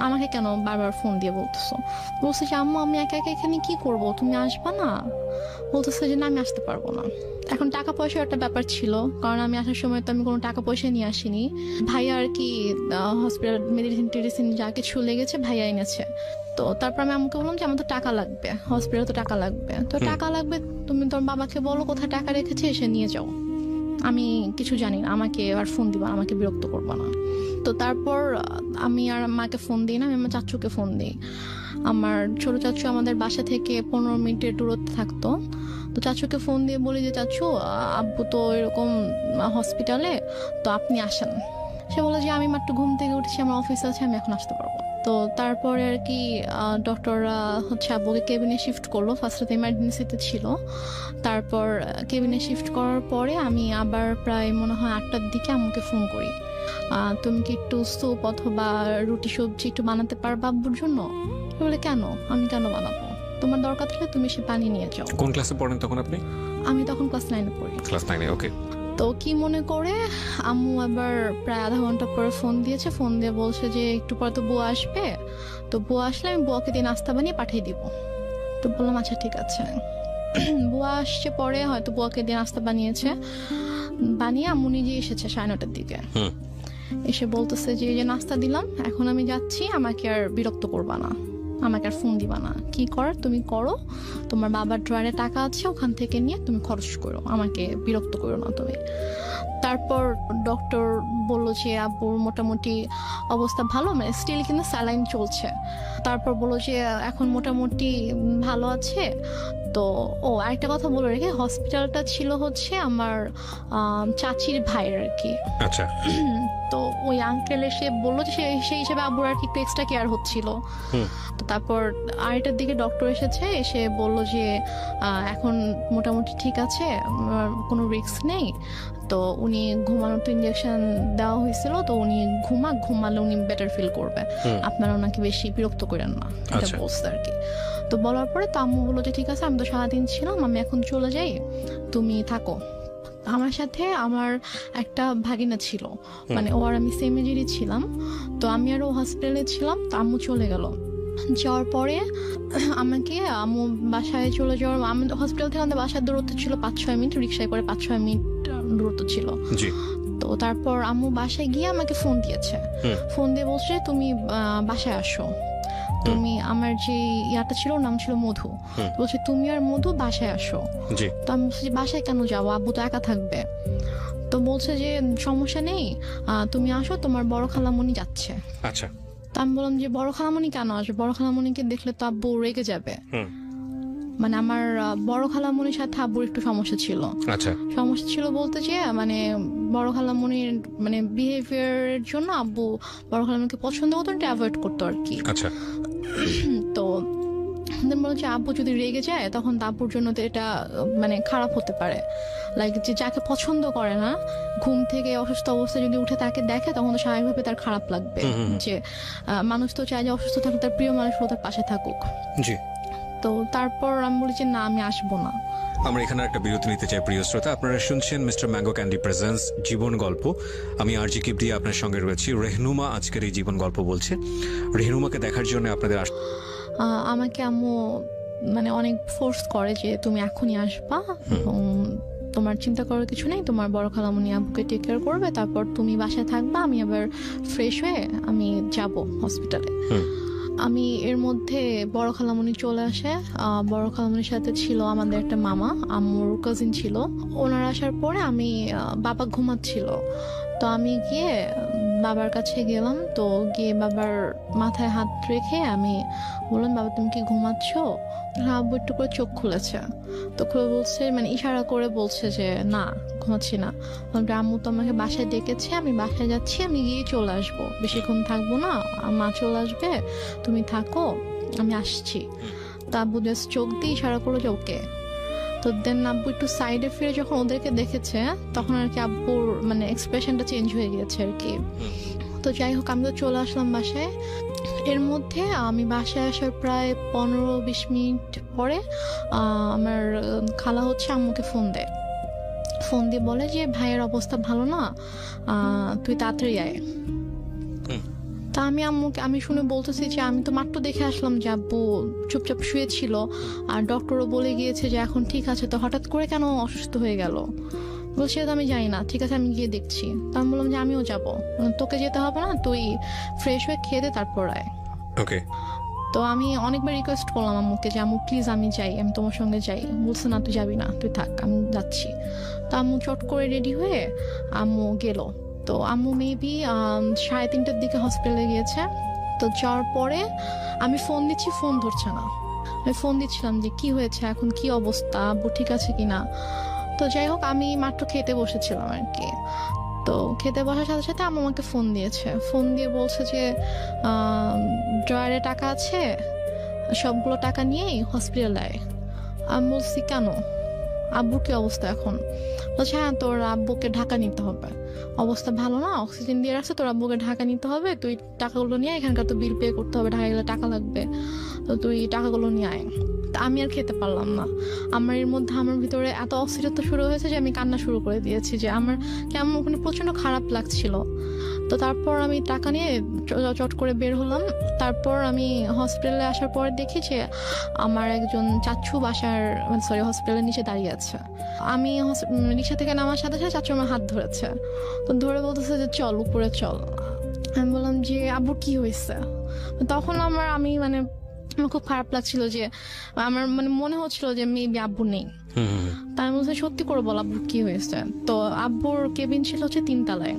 আমাকে কেন বারবার ফোন দিয়ে বলতেছো? বলছে যে আম্মু আমি একা একা এখানে কি করব, তুমি আসবা না? বলতেছে যে না আমি আসতে পারবো না। এখন টাকা পয়সার একটা ব্যাপার ছিল, কারণ আমি আসার সময় তো আমি কোনো টাকা পয়সা নিয়ে আসিনি। ভাইয়া আর কি হসপিটাল মেডিসিন যা কিছু লেগেছে ভাইয়া এনেছে। তো তারপর আমি আমাকে বললাম যে আমার তো টাকা লাগবে, হসপিটালে তো টাকা লাগবে। তো টাকা লাগবে, তুমি তোর বাবাকে বলো কোথায় টাকা রেখেছে, এসে নিয়ে যাও, আমি কিছু জানি না, আমাকে আর ফোন দিবা, আমাকে বিরক্ত করবা না। তো তারপর আমি আর মাকে ফোন দিই না, আমি আমার চাচুকে ফোন দিই। আমার ছোট চাচু আমাদের বাসা থেকে 15 মিনিটের দূরত্বে থাকতো। তো চাচুকে ফোন দিয়ে বলি যে চাচু আব্বু তো এরকম হসপিটালে, তো আপনি আসেন। সে বলে যে আমি মাত্র ঘুম থেকে উঠেছি, আমার অফিস আছে, আমি এখন আসতে পারবো। তো তারপরে আর কি ডক্টররা হচ্ছে আব্বুকে কেবিনে শিফট করলো। ফার্স্টে তো ইমার্জেন্সিতে ছিল, তারপর কেবিনে শিফট করার পরে আমি আবার প্রায় মনে হয় 8টার দিকে আম্মুকে ফোন করি, তুমি কি একটু স্যুপ অথবা রুটি সবজি একটু বানাতে পারবা আব্বুর জন্য? বলে কেন, আমি কেন বানাবো, তোমার দরকার থাকলে তুমি সে পানি নিয়ে যাও। কোন ক্লাসে পড়েন তখন আপনি? আমি তখন ক্লাস 9-এ পড়ি। ক্লাস 9-এ, ওকে। তো কি মনে করে আম্মু আবার প্রায় আধা ঘন্টা পরে ফোন দিয়েছে, ফোন দিয়ে বলছে যে একটু পরে তো বুয়া আসবে, তো বুয়া আসলে আমি বুয়াকে দিয়ে নাস্তা বানিয়ে পাঠিয়ে দিব। তো বললাম আচ্ছা ঠিক আছে। বুয়া আসছে পরে, হয়তো বুয়াকে দিয়ে নাস্তা বানিয়েছে, বানিয়ে আম্মু নিজে এসেছে 9:30টার দিকে। এসে বলতেছে যে এই যে নাস্তা দিলাম, এখন আমি যাচ্ছি, আমাকে আর বিরক্ত করবা না, আমাকে আর ফোন দিবা না, কি কর তুমি করো, তোমার বাবার ড্রয়ারে টাকা আছে ওখান থেকে নিয়ে তুমি খরচ করো, আমাকে বিরক্ত করো না তুমি। তারপর ডক্টর বললো যে আব্বুর মোটামুটি অবস্থা ভালো, মানে স্টিল কিন্তু স্যালাইন চলছে। তারপর বললো যে এখন মোটামুটি ভালো আছে। তো আরেকটা কথা বলে রেখে, হসপিটালটা ছিল হচ্ছে আমার চাচির ভাইয়ের আর কি। আচ্ছা। তো ওই আঙ্কেল এসে বললো যে সেই হিসেবে আব্বুর আর কি একটু এক্সট্রা কেয়ার হচ্ছিল। তো তারপর 8টার দিকে ডক্টর এসেছে, এসে বললো যে এখন মোটামুটি ঠিক আছে, কোনো রিস্ক নেই। তো উনি ঘুমানোর তো ইঞ্জেকশন দেওয়া হয়েছিল, তো উনি ঘুমালে উনি বেটার ফিল করবে, আপনারা ওনাকে বেশি বিরক্ত করেন না, এটা বলছে আর কি। তো বলার পরে তো আম্মু বললো যে ঠিক আছে, আমি তো সারাদিন ছিলাম, আমি এখন চলে যাই, তুমি থাকো। আমার সাথে আমার একটা ভাগিনা ছিল, মানে ও আর আমি সেম এজেরই ছিলাম। তো আমি আর ও হসপিটালে ছিলাম, তো আম্মু চলে গেল। যাওয়ার পরে আমাকে আম্মু বাসায় চলে যাওয়ার, আমি হসপিটাল থেকে আমাদের বাসার দূরত্ব ছিল 5-6 মিনিট, রিক্সায় করে 5-6 মিনিট দূরত্ব ছিল। তো তারপর আম্মু বাসায় গিয়ে আমাকে ফোন দিয়েছে, ফোন দিয়ে বলছে তুমি বাসায় আসো, তুমি আমার যে ইয়াটা ছিল, নাম ছিল মধু, বলছে তুমি আর মধু বাসায় আসো। তো আমি বলছি বাসায় কেন যাবো, আব্বু তো একা থাকবে। তো বলছে যে সমস্যা নেই, তুমি আসো, তোমার বড় খালামণি যাচ্ছে। আচ্ছা। তো আমি বললাম যে বড় খালামণি কেন আসবে, বড় খালামণিকে দেখলে তো আব্বু রেগে যাবে। মানে আমার বড় খালামণির সাথে আব্বুর একটু সমস্যা ছিল। আচ্ছা। সমস্যা ছিল বলতে যে মানে বড় খালামণির মানে বিহেভিয়ারের জন্য আব্বু বড় খালামণিকে পছন্দ করতো, এটা অ্যাভয়েড করতো আর কি। আচ্ছা। তো বলছে আব্বু যদি রেগে যায় তখন আব্বুর জন্য তো এটা মানে খারাপ হতে পারে, লাইক যে যাকে পছন্দ করে না, ঘুম থেকে অসুস্থ অবস্থায় যদি উঠে তাকে দেখে, তখন তো স্বাভাবিকভাবে তার খারাপ লাগবে। যে মানুষ তো চায় যে অসুস্থ থাকলে তার প্রিয় মানুষ তার পাশে থাকুক। জি। তো তারপর আমি বলি যে না, আমি আসবো না। আমরা এখানে একটা বিরতি নিতে চাই প্রিয় শ্রোতা। আপনারা শুনছেন মিস্টার ম্যাঙ্গো ক্যান্ডি প্রেজেন্স জীবন গল্প। আমি আরজি কিবরিয়া আপনার সঙ্গে রয়েছি। রেহনুমা আজকের এই জীবন গল্প বলছে। রেহনুমাকে দেখার জন্য আপনাদের আমাকে আম্মু মানে অনেক ফোর্স করে যে তুমি এখনই আসবা, তোমার চিন্তা করার কিছু নেই, তোমার বড় খালামণি আব্বুকে টেক কেয়ার করবে, তারপর তুমি বাসায় থাকবা, আমি আবার ফ্রেশ হয়ে আমি যাব হসপিটালে। আমি এর মধ্যে বড় খালামণি চলে আসে। বড় খালামণির সাথে ছিল আমাদের একটা মামা, আম্মুর কাজিন ছিল। ওনারা আসার পরে আমি বাবা ঘুমাচ্ছিল, তো আমি গিয়ে বাবার কাছে গেলাম। তো গিয়ে বাবার মাথায় হাত রেখে আমি বললাম, বাবা তুমি কি ঘুমাচ্ছ? আব্বু একটু করে চোখ খুলেছে, তো খুলে বলছে, মানে ইশারা করে বলছে যে না ঘুমাচ্ছি না। আম্মু তো আমাকে বাসায় ডেকেছে, আমি বাসায় যাচ্ছি, আমি গিয়ে চলে আসবো, বেশিক্ষণ থাকবো না, মা চলে আসবে, তুমি থাকো, আমি আসছি। তা আব্বু জাস্ট চোখ দিয়ে ইশারা করলো যে ওকে। তো দেন আব্বু একটু সাইডে ফিরে যখন ওদেরকে দেখেছে, তখন আর কি আব্বুর মানে এক্সপ্রেশনটা চেঞ্জ হয়ে গিয়েছে আর কি। তো যাই হোক, আমি তো চলে আসলাম বাসায়। এর মধ্যে আমি বাসায় আসার প্রায় 15-20 মিনিট পরে আমার খালা হচ্ছে আম্মুকে ফোন দেয়। ফোন দিয়ে বলে যে ভাইয়ের অবস্থা ভালো না, তুই তাড়াতাড়ি আয়। তা আমি শুনে বলতেছি যে আমি তো মাত্র দেখে আসলাম যে আব্বু চুপচাপ শুয়েছিল, আর ডক্টরও বলে গিয়েছে যে এখন ঠিক আছে, তো হঠাৎ করে কেন অসুস্থ হয়ে গেল? বলছে আমি জানি না, ঠিক আছে আমি গিয়ে দেখছি। তা আমি বললাম যে আমিও যাবো, তোকে যেতে হবে না, তুই ফ্রেশ হয়ে খেয়ে দে তারপর আয়। ওকে। তো আমি অনেকবার রিকোয়েস্ট করলাম আম্মুকে যে আম্মু প্লিজ আমি যাই, আমি তোমার সঙ্গে যাই। বলছে না তুই যাবি না, তুই থাক, আমি যাচ্ছি। তো আম্মু চট করে রেডি হয়ে আম্মু গেল। তো আম্মু মেবি 3:30টার দিকে হসপিটালে গিয়েছে। তো যাওয়ার পরে আমি ফোন দিচ্ছি, ফোন ধরছে না। আমি ফোন দিচ্ছিলাম যে কি হয়েছে, এখন কি অবস্থা, আব্বু ঠিক আছে কিনা। তো যাই হোক, আমি মাত্র খেতে বসেছিলাম আর কি। তো খেতে বসার সাথে সাথে আম্মু আমাকে ফোন দিয়েছে, ফোন দিয়ে বলছে যে ড্রয়ারে টাকা আছে, সবগুলো টাকা নিয়েই হসপিটালে আয়। আমি বলছি কেন, আব্বুর কি অবস্থা এখন? বলছে হ্যাঁ তোর আব্বুকে ঢাকা নিতে হবে, অবস্থা ভালো না, অক্সিজেন দিয়ে রাখছে, তোর আব্বুকে ঢাকা নিতে হবে, তুই টাকাগুলো নিয়ে, এখানকার তো বিল পে করতে হবে, ঢাকা গেলে টাকা লাগবে, তো তুই টাকাগুলো নিয়ে আয়। তা আমি আর খেতে পারলাম না। আমার এর মধ্যে আমার ভিতরে এত অস্থিরতা শুরু হয়েছে যে আমি কান্না শুরু করে দিয়েছি, যে আমার কেমন মানে প্রচন্ড খারাপ লাগছিল। তো তারপর আমি টাকা নিয়ে চট করে বের হলাম। তারপর আমি হসপিটালে আসার পর দেখি যে আমার একজন চাচু বাসার সরি হসপিটালের নিচে দাঁড়িয়ে আছে। আমি রিক্সা থেকে নামার সাথে সাথে চাচু আমার হাত ধরেছে, তো ধরে বলতেছে যে চল উপরে চল। আমি বললাম যে আব্বু কি হয়েছে? তখন আমি মানে আমার খুব খারাপ লাগছিল, যে আমার মানে মনে হচ্ছিল যে মেবি আব্বু নেই। তার মধ্যে সত্যি করে বল আব্বুর কি হয়েছে। তো আব্বুর কেবিন ছিল হচ্ছে 3 তলায়।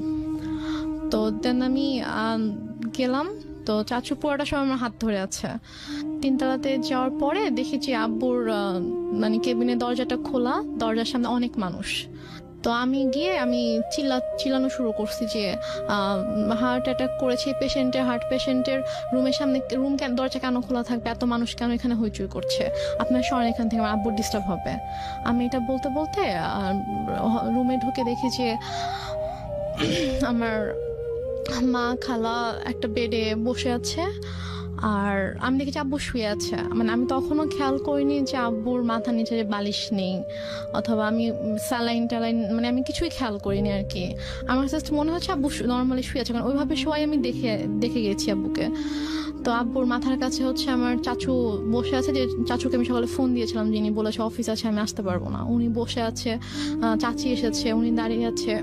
তো দেন আমি গেলাম, তো চাচু পুরোটা সময় আমার হাত ধরে আছে। 3 তলাতে যাওয়ার পরে দেখেছি আব্বুর মানে কেবিনের দরজাটা খোলা, দরজার সামনে অনেক মানুষ। তো আমি গিয়ে আমি চিল্লানো শুরু করছি যে হার্ট অ্যাটাক করেছে পেশেন্টের, হার্ট পেশেন্টের রুমের সামনে দরজা কেন খোলা থাকবে, এত মানুষ কেন এখানে হইচই করছে, আপনার সরেন এখান থেকে, আমার আব্বুর ডিস্টার্ব হবে। আমি এটা বলতে বলতে রুমে ঢুকে দেখি যে আমার মা খালা একটা বেডে বসে আছে, আর আমি দেখেছি আব্বু শুয়ে আছে। মানে আমি তখনও খেয়াল করিনি যে আব্বুর মাথা নিচে যে বালিশ নেই, অথবা আমি স্যালাইন ট্যালাইন মানে আমি কিছুই খেয়াল করিনি আর কি। আমার জাস্ট মনে হচ্ছে আব্বু নর্মালি শুয়ে আছে, কারণ ওইভাবে শোয়াই আমি দেখে গেছি আব্বুকে। তো আব্বুর মাথার কাছে হচ্ছে আমার চাচু বসে আছে, যে চাচুকে আমি সকালে ফোন দিয়েছিলাম, যিনি বলেছে অফিস আছে আমি আসতে পারবো না, উনি বসে আছে। চাচি এসেছে, উনি দাঁড়িয়ে আছে।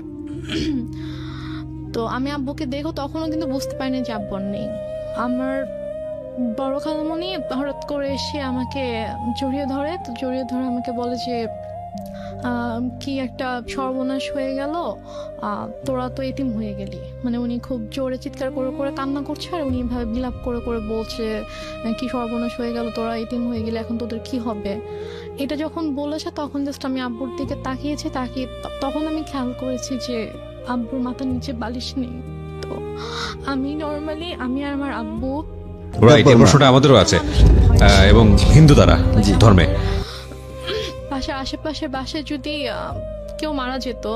তো আমি আব্বুকে দেখো তখনও কিন্তু বুঝতে পারিনি যে আব্বু নেই। আমার বড় খালামণি হঠাৎ করে এসে আমাকে জড়িয়ে ধরে, তো জড়িয়ে ধরে আমাকে বলে যে কি একটা সর্বনাশ হয়ে গেল, তোরা তো এতিম হয়ে গেলি। মানে উনি খুব জোরে চিৎকার করে করে কান্না করছে, আর উনি এভাবে বিলাপ করে করে বলছে কি সর্বনাশ হয়ে গেল, তোরা এতিম হয়ে গেলে এখন তোদের কি হবে। এটা যখন বলেছে তখন জাস্ট আমি আব্বুর দিকে তাকিয়েছি, তাকিয়ে তখন আমি খেয়াল করেছি যে আব্বুর মাথার নিচে বালিশ নেই। তো আমি নর্মালি আমি আর আমার আব্বু রাইট, এই প্রশ্নটা আমাদেরও আছে এবং হিন্দু দ্বারা ধর্মে বাসার আশেপাশে বাসায় যদি কেউ মারা যেত,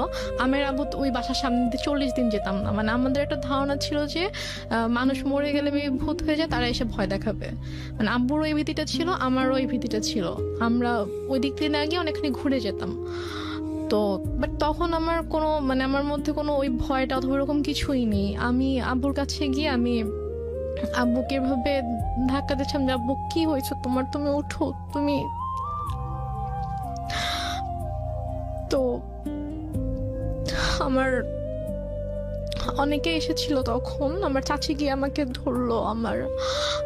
আমার আব্বু ওই বাসার সামনে দিয়ে 40 দিন যেতাম না। মানে আমাদের একটা ধারণা ছিল যে মানুষ মরে গেলে ভূত হয়ে যায়, তারা এসে ভয় দেখাবে। মানে আব্বুর ওই ভীতিটা ছিল, আমারও ওই ভীতিটা ছিল। আমরা ওই দিক দিয়ে না গিয়ে অনেকখানি ঘুরে যেতাম। তো বাট তখন আমার কোনো মানে আমার মধ্যে কোনো ওই ভয়টা অথবা এরকম কিছুই নেই। আমি আব্বুর কাছে গিয়ে আমি আব্বুকে এভাবে ধাক্কা দিচ্ছিলাম যে আব্বু কি হয়েছে তোমার, তুমি ওঠো তুমি। তো আমার অনেকে এসেছিল তখন, আমার চাচি গিয়ে আমাকে ধরলো, আমার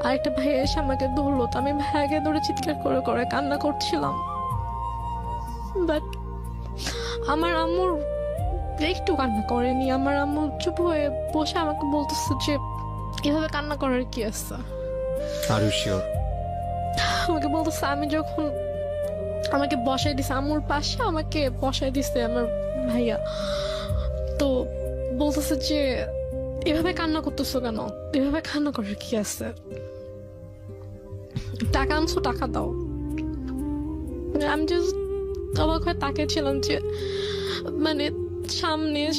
আরেকটা ভাই এসে আমাকে ধরলো। তো আমি ভাইয়াকে ধরে চিৎকার করে করে কান্না করছিলাম। বাট আমার আম্মুর একটু কান্না করেনি। আমার আম্মু চুপ হয়ে বসে আমাকে বলতেছে যে এভাবে কান্না করার কি আছে। আমাকে বলতেছে, আমি যখন আমাকে বসাই দিছে আম্মুর পাশে, আমাকে বসাই দিছে আমার ভাইয়া, তো বলতেছে যে এভাবে কান্না করতেছো কেন, এভাবে কান্না করার কি আছে, টাকা আনছো টাকা দাও। আমি জাস্ট অবাক হয়ে তাকিয়েছিলাম যে মানে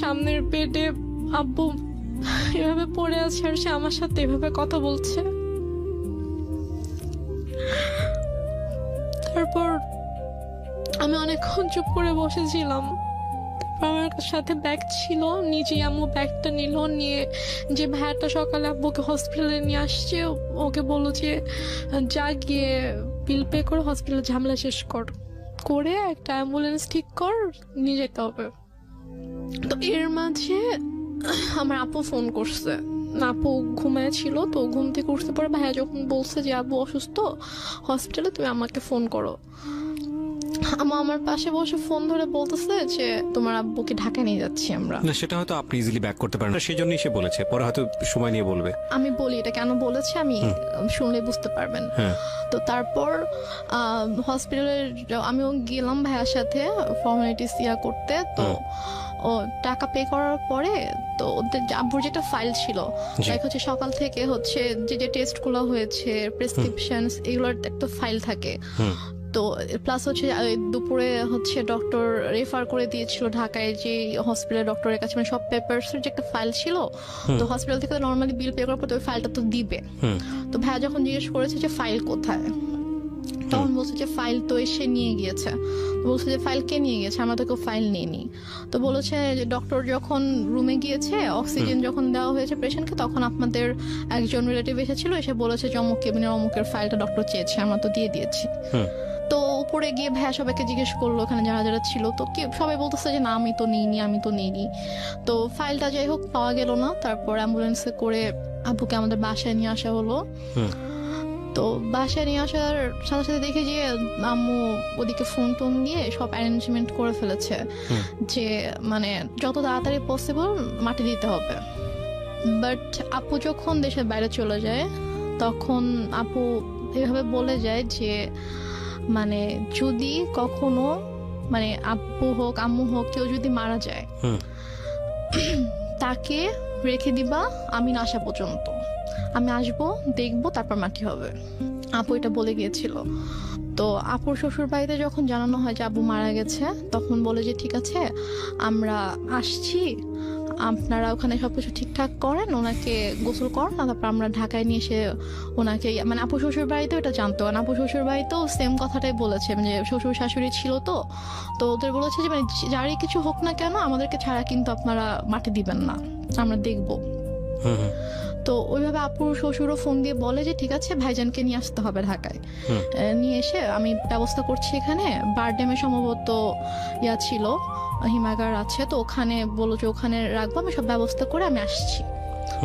সামনের বেডে আব্বু এভাবে পড়ে আছে, আর সে আমার সাথে এভাবে কথা বলছে। তারপর আমি অনেকক্ষণ চুপ করে বসেছিলাম। আমার সাথে ব্যাগ ছিল, নিজেই আম্মু ব্যাগটা নিল, নিয়ে যে ভাইয়াটা সকালে আব্বুকে হসপিটালে নিয়ে আসছে ওকে বললো যে যা গিয়ে বিল পে করে হসপিটালে ঝামেলা শেষ করে একটা অ্যাম্বুলেন্স ঠিক কর, নিয়ে যেতে হবে। তো এর মাঝে আমার আপু ফোন করছে, আপু ঘুমায় ছিল। তো ঘুম থেকে উঠতে পরে ভাইয়া যখন বলছে যে আব্বু অসুস্থ হসপিটালে, তুমি আমাকে ফোন করো। আমার পাশে বসে ফোন ধরে বলতেছে যে তোমার আব্বুকে ঢাকায় নিয়ে যাচ্ছি আমরা। না, সেটা হয়তো আপনি ইজিলি ব্যাক করতে পারেন, সেই জন্যই সে বলেছে, পরে হয়তো সময় নিয়ে বলবে। আমি বলি এটা কেন বলেছে, আমি শুনলে বুঝতে পারবেন। তো তারপর হসপিটালে আমিও গেলাম ভাইয়ার সাথে ফর্মালিটিস করতে। তো ও টাকা পে করার পরে তো ওদের আব্বুর যেটা ফাইল ছিল, হচ্ছে সকাল থেকে হচ্ছে যে টেস্টগুলো হয়েছে, প্রেসক্রিপশন, এগুলোর একটা ফাইল থাকে। তো প্লাস হচ্ছে দুপুরে হচ্ছে ডক্টর রেফার করে দিয়েছিল ঢাকায় যে হসপিটালের ডক্টরের কাছে, মানে সব পেপারসের যে একটা ফাইল ছিল। তো হসপিটাল থেকে নর্মালি বিল পে করার পর ওই ফাইলটা তো দিবে। তো ভাইয়া যখন জিজ্ঞেস করেছে যে ফাইল কোথায়, তখন বলছে যে ফাইল তো এসে নিয়ে গিয়েছে। বলছে যে ফাইল কে নিয়ে গেছে, আমরা তো কেউ ফাইল নিইনি। তো বলেছে যে ডক্টর যখন রুমে গিয়েছে, অক্সিজেন যখন দেওয়া হয়েছে পেশেন্টকে, তখন আপনাদের একজন রিলেটিভ এসেছিল, এসে বলেছে যে অমুক কেবিনের অমুকের ফাইলটা ডক্টর চেয়েছে, আমরা তো দিয়ে দিয়েছি। তো উপরে গিয়ে ভাইয়া সবাইকে জিজ্ঞেস করলো ওখানে যারা যারা ছিল, তো কি সবাই বলতেছে যে না আমি তো নিইনি। তো ফাইলটা যাই হোক পাওয়া গেল না। তারপর অ্যাম্বুলেন্সে করে আব্বুকে আমাদের বাসায় নিয়ে আসা হলো। তো বাসায় নিয়ে আসার সাথে সাথে দেখে যে আম্মু ওদিকে ফোন টোন দিয়ে সব অ্যারেঞ্জমেন্ট করে ফেলেছে যে মানে যত তাড়াতাড়ি পসিবল মাটি দিতে হবে। বাট আপু যখন দেশের বাইরে চলে যায়, তখন আপু এভাবে বলে যায় যে মানে যদি কখনো মানে আব্বু হোক আম্মু হোক কেউ যদি মারা যায়, তাকে রেখে দিবা আমি না আসা পর্যন্ত। আমি আসবো, দেখবো, তারপর মাটি হবে। আপু এটা বলে গিয়েছিল। তো আপুর শ্বশুর বাড়িতে যখন জানানো হয় যে আব্বু মারা গেছে, তখন বলে যে ঠিক আছে আমরা আসছি, আপনারা ওখানে সবকিছু ঠিকঠাক করেন, ওনাকে গোসল করেন, তারপর আমরা ঢাকায় নিয়ে এসে ওনাকে মানে আপু শ্বশুর বাড়িতেও এটা জানতো, কারণ আপু শ্বশুর বাড়িতেও সেম কথাটাই বলেছে, মানে শ্বশুর শাশুড়ি ছিল তো ওদের বলেছে যে মানে যারই কিছু হোক না কেন আমাদেরকে ছাড়া কিন্তু আপনারা মাটি দিবেন না, আমরা দেখবো। তো ওইভাবে আপুর শ্বশুরও ফোন দিয়ে বলে যে ঠিক আছে ভাইজানকে নিয়ে আসতে হবে ঢাকায়। নিয়ে এসে আমি ব্যবস্থা করছি, এখানে বারডেমে সম্ভবত ছিল হিমাগার আছে, তো ওখানে বলো যে ওখানে রাখবো, আমি সব ব্যবস্থা করে আমি আসছি।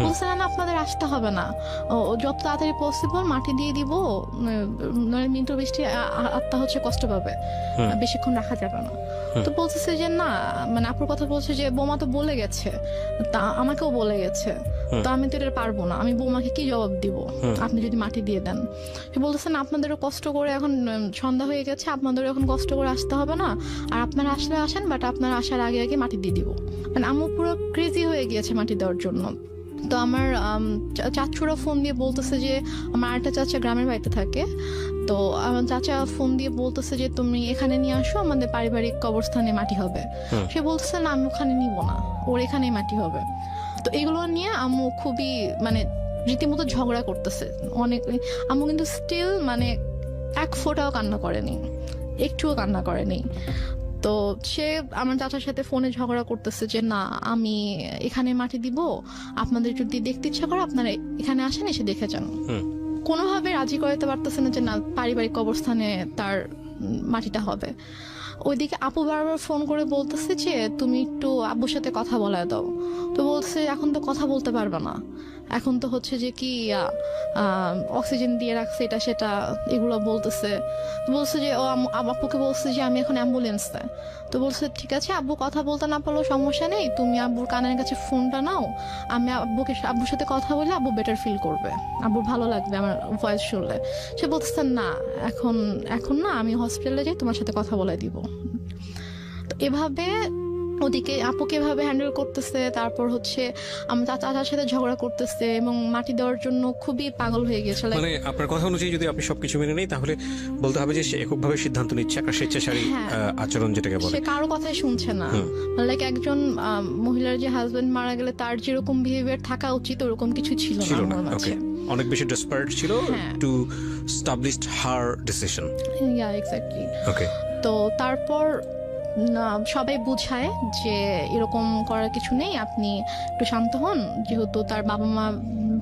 বলছে না আপনাদের আসতে হবে না, যত তাড়াতাড়ি পসিবল মাটি দিয়ে দিব, মৃত্যু বৃষ্টি আত্মা হচ্ছে কষ্ট পাবে, বেশিক্ষণ রাখা যাবে না। তো বলতেছে যে না, মানে আপুর কথা বলছে যে বৌমা তো বলে গেছে, তা আমাকেও বলে গেছে, তো আমি তো এটা পারবো না, আমি বৌমাকে কি জবাব দিব আপনি যদি মাটি দিয়ে দেন। সে বলতেছেন আপনাদেরও কষ্ট করে, এখন সন্ধ্যা হয়ে গেছে, আপনাদেরও এখন কষ্ট করে আসতে হবে না, আর আপনারা আসলে আসেন, বাট আপনারা আসার আগে আগে মাটি দিয়ে দিব। মানে আম্মু পুরো ক্রেজি হয়ে গিয়েছে মাটি দেওয়ার জন্য। তো আমার চাচুরা ফোন দিয়ে বলতেছে যে আমার আরেকটা চাচা গ্রামের বাড়িতে থাকে, তো আমার চাচা ফোন দিয়ে বলতেছে যে তুমি এখানে নিয়ে আসো, আমাদের পারিবারিক কবরস্থানে মাটি হবে। সে বলতেছে না আমি ওখানে নিব না, ওর এখানেই মাটি হবে। তো এগুলো নিয়ে আম্মু খুবই মানে রীতিমতো ঝগড়া করতেছে অনেক। আম্মু কিন্তু স্টিল মানে এক ফোঁটাও কান্না করেনি, একটুও কান্না করেনি। তো সে আমার চাচার সাথে ফোনে ঝগড়া করতেছে যে না আমি এখানে মাটি দিব, আপনাদের যদি দেখতে ইচ্ছা করে আপনারা এখানে আসেন, এসে দেখে যান। কোনোভাবে রাজি করাতে পারতেছে না যে না পারিবারিক কবরস্থানে তার মাটিটা হবে। ওইদিকে আপু বারবার ফোন করে বলতেছে যে তুমি একটু আব্বুর সাথে কথা বলায় দাও। তো বলছে এখন তো কথা বলতে পারবে না, এখন তো হচ্ছে যে কি অক্সিজেন দিয়ে রাখছে এটা সেটা এগুলো বলতেছে। বলছে যে ও আপুকে বলছে যে আমি এখন অ্যাম্বুলেন্সে। তো বলছে ঠিক আছে আব্বু কথা বলতে না পারলেও সমস্যা নেই, তুমি আব্বুর কানের কাছে ফোনটা নাও, আমি আব্বুর সাথে কথা বলে আব্বু বেটার ফিল করবে, আব্বুর ভালো লাগবে আমার ভয়েস শুনলে। সে বলতেছে না এখন না, আমি হসপিটালে যাই, তোমার সাথে কথা বলে দিব। তো এভাবে ওদিকে আপুকে এভাবে হ্যান্ডেল করতেছে, তারপর হচ্ছে আমার চাচার সাথে ঝগড়া করতেছে এবং মাটি দেওয়ার জন্য খুবই পাগল হয়ে গেছে। মানে আপনার কথা অনুযায়ী যদি আপনি সবকিছু মেনে নেই, তাহলে বলতে হবে যে সে এককভাবে সিদ্ধান্ত নিচ্ছে, একটা স্বেচ্ছাচারী আচরণ যেটাকে বলে, সে কারো কথাই শুনছে না। লাইক একজন মহিলার যে হাজবেন্ড মারা গেলে তার যেরকম বিহেভিয়ার থাকা উচিত ওরকম কিছু ছিল না। ওকে, অনেক বেশি ডেসপারেট ছিল to establish her decision. Yeah exactly. Okay, তো তারপর সবাই বুঝায় যে এরকম করার কিছু নেই, আপনি একটু শান্ত হন, যেহেতু তার বাবা মা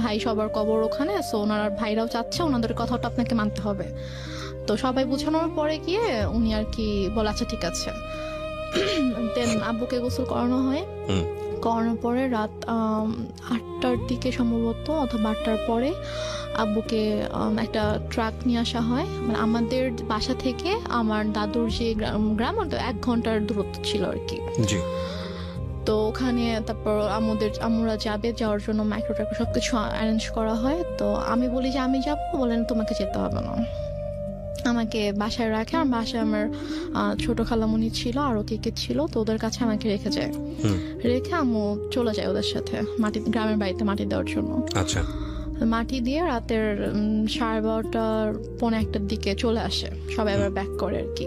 ভাই সবার কবর ওখানে, সো ওনার ভাইরাও চাচ্ছে, ওনাদের কথাটা আপনাকে মানতে হবে। তো সবাই বুঝানোর পরে গিয়ে উনি আর কি বলে আচ্ছা ঠিক আছে। দেন আব্বুকে গোসল করানো হয়, করানোর পরে রাত 8টার দিকে সম্ভবত অথবা 8টার পরে আব্বুকে একটা ট্রাক নিয়ে আসা হয়। মানে আমাদের বাসা থেকে আমার দাদুর যে গ্রাম ওটা 1 ঘন্টার দূরত্ব ছিল আর কি। তো ওখানে তারপর আমরা যাওয়ার জন্য মাইক্রো ট্রাক সবকিছু অ্যারেঞ্জ করা হয়। তো আমি বলি যে আমি যাবো, বলেন তোমাকে যেতে হবে না, আমাকে বাসায় রাখে। আর বাসায় আমার ছোট খালামণি ছিল, আরো কে ছিল, তো ওদের কাছে আমাকে রেখে যায়। রেখে আম্মু চলে যায় ওদের সাথে গ্রামের বাড়িতে মাটি দেওয়ার জন্য। আচ্ছা, মাটি দিয়ে রাতের 12:30 পৌনে 1টার দিকে চলে আসে, সবাই আবার ব্যাক করে আর কি।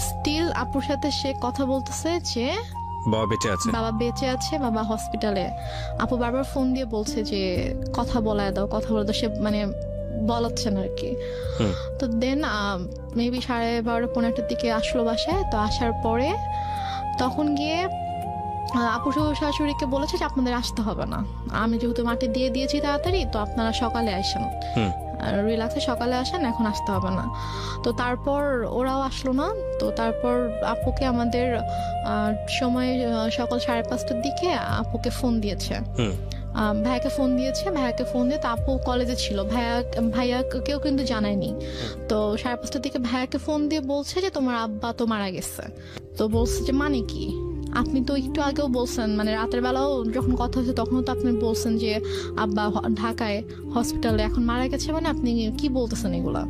স্টিল আপুর সাথে সে কথা বলতেছে যে বাবা বেঁচে আছে, বাবা হসপিটালে। আপু বারবার ফোন দিয়ে বলছে যে কথা বলায় দাও। সে মানে বলাচ্ছেন আর কি। হুম। তো দেন মেবি 12:30-1:15টার দিকে আসলো বাসায়। তো আসার পরে তখন গিয়ে আপু শ্বশুর শাশুড়িকে বলেছে যে আপনাদের আসতে হবে না, আমি যেহেতু মাটি দিয়ে দিয়েছি তাড়াতাড়ি, তো আপনারা সকালে আসেন, হুম। রিল্যাক্সে সকালে আসেন, এখন আসতে হবে না। তো তারপর ওরাও আসলো না। তো তারপর আপুকে আমাদের সময় সকাল 5:30টার দিকে আপুকে ফোন দিয়েছে, হুম। ভাইয়াকে ফোন দিয়ে তো আপু কলেজে ছিল, ভাইয়াকেও কিন্তু জানায়নি। তো 5:30টার দিকে ভাইয়াকে ফোন দিয়ে বলছে যে তোমার আব্বা তো মারা গেছে। তো বলছে যে মানে কি, আপনি তো একটু আগেও বলছেন, মানে রাতের বেলাও যখন কথা হচ্ছে তখনও তো আপনি বলছেন যে আব্বা ঢাকায় হসপিটালে, এখন মারা গেছে, মানে আপনি কি বলতেছেন এগুলা?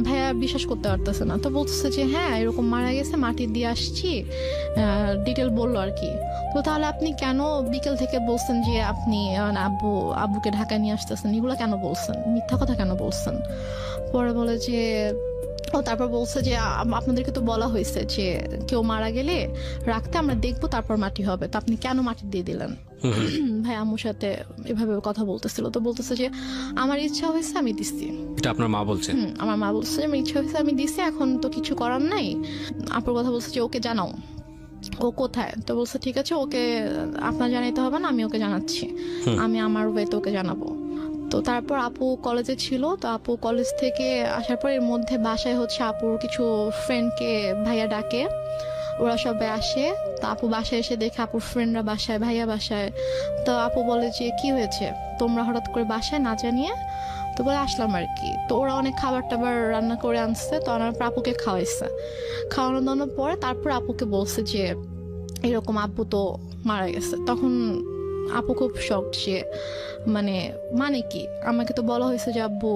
ভাইয়া বিশ্বাস করতে পারতেছে না। তো বলতেছে যে হ্যাঁ এরকম মারা গেছে, মাটি দিয়ে আসছি, ডিটেল বললো আর কি। তো তাহলে আপনি কেন বিকেল থেকে বলছেন যে আপনি আব্বুকে ঢাকায় নিয়ে আসতেছেন, এগুলো কেন বলছেন, মিথ্যা কথা কেন বলছেন? পরে বলে যে তারপর বলছে যে আপনাদেরকে তো বলা হয়েছে যে কেউ মারা গেলে রাখতে আমরা দেখবো, তারপর মাটি হবে, তো আপনি কেন মাটি দিয়ে দিলেন? ভাই আম্মুর সাথে এভাবে কথা বলতেছিল। তো বলতেছে যে আমার ইচ্ছা হয়েছে আমি দিচ্ছি। এটা আপনার মা বলছেন? আমার মা বলছে যে আমার ইচ্ছা হয়েছে আমি দিচ্ছি, এখন তো কিছু করার নাই। আপুর কথা বলছে যে ওকে জানাও ও কোথায়। তো বলছে ঠিক আছে, ওকে আপনার জানাইতে হবে না, আমি ওকে জানাচ্ছি, আমি আমার ওয়েতে ওকে জানাবো। তো তারপর আপু কলেজে ছিল। তো আপু কলেজ থেকে আসার পর এর মধ্যে বাসায় হচ্ছে আপুর কিছু ফ্রেন্ডকে ভাইয়া ডাকে, ওরা সবাই আসে। তো আপু বাসায় এসে দেখে আপুর ফ্রেন্ডরা বাসায়, ভাইয়া বাসায়। তো আপু বলে যে কি হয়েছে তোমরা হঠাৎ করে বাসায় না জানিয়ে? তো বলে আসলাম আর কি। তো ওরা অনেক খাবার টাবার রান্না করে আনছে, তো আনার পর আপুকে খাওয়াইছে। খাওয়ানো দাওয়ানোর পরে তারপর আপুকে বলছে যে এরকম আব্বু তো মারা গেছে। তখন আপু খুব শক যে মানে কি, আমাকে তো বলা হয়েছে যে আব্বু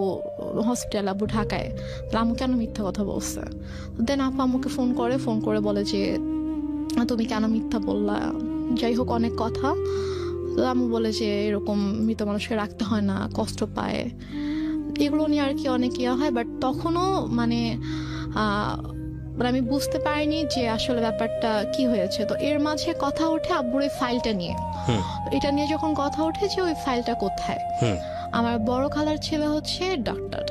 হসপিটাল, আব্বু ঢাকায়, তাহলে আম্মু কেন মিথ্যা কথা বলছে? দেন আপু আম্মুকে ফোন করে বলে যে তুমি কেন মিথ্যা বললা, যাই হোক অনেক কথা। তো আম্মু বলে যে এরকম মৃত মানুষকে রাখতে হয় না, কষ্ট পায়, এগুলো নিয়ে আর কি অনেক ইয়া হয়। বাট তখনও মানে আমি বুঝতে পারিনি যে আসলে ব্যাপারটা কি হয়েছে। তো এর মাঝে কথা ওঠে আব্বুর ওই ফাইলটা নিয়ে। এটা নিয়ে যখন কথা ওঠে যে ওই ফাইলটা কোথায়, আমার বড় খালার ছেলে হচ্ছে ডাক্তার।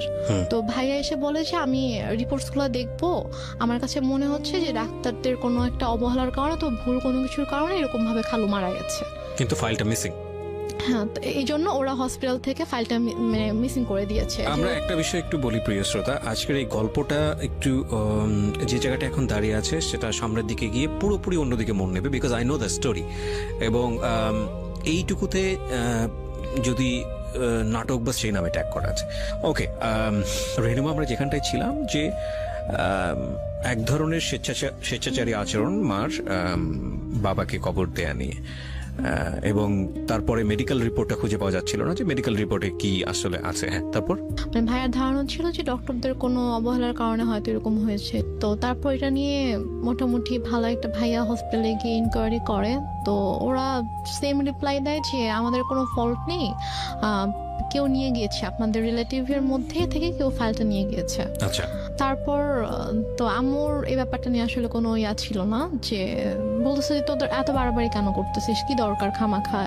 তো ভাইয়া এসে বলে যে আমি রিপোর্টস গুলো দেখবো, আমার কাছে মনে হচ্ছে যে ডাক্তারদের কোনো একটা অবহেলার কারণে, তো ভুল কোনো কিছুর কারণে এরকম ভাবে খালু মারা গেছে। কিন্তু ফাইলটা মিসিং। হ্যাঁ, তো এই জন্য ওরা হসপিটাল থেকে ফাইলটা মিসিং করে দিয়েছে। আমরা একটা বিষয় একটু বলি প্রিয় শ্রোতা, আজকের এই গল্পটা একটু যে জায়গাটা এখন দাঁড়িয়ে আছে সেটা সামনের দিকে গিয়ে পুরোপুরি অন্যদিকে মন নেবে, because I know the story. এবং এইটুকুতে যদি নাটক বা সেই নামে ট্যাগ করা আছে। ওকে রেহনুমা, আমরা যেখানটায় ছিলাম যে এক ধরনের স্বেচ্ছাচারী আচরণ মার বাবাকে কবর দেয়া নিয়ে, এবং তারপরে মেডিকেল রিপোর্টটা খুঁজে পাওয়া যাচ্ছিল না যে মেডিকেল রিপোর্টে কি আসলে আছে। হ্যাঁ, তারপর ভাইয়ার ধারণা ছিল যে ডক্টরদের কোনো অবহেলার কারণে হয়তো এরকম হয়েছে। তো তারপর এটা নিয়ে মোটামুটি ভালো একটা ভাইয়া হসপিটালে গিয়ে ইনকোয়ারি করে। তো ওরা সেম রিপ্লাই দেয় যে আমাদের কোনো ফল্ট নেই, কেউ নিয়ে গিয়েছে, আপনাদের রিলেটিভের মধ্যে থেকে কেউ ফাইলটা নিয়ে গিয়েছে। আচ্ছা। তারপর তো আম্মুর এই ব্যাপারটা নিয়ে আসলে কোনো ইয়া ছিল না, যে বলতেছে যে তোদের এত বাড়াবাড়ি কেন করতেছিস, কি দরকার খামাখা,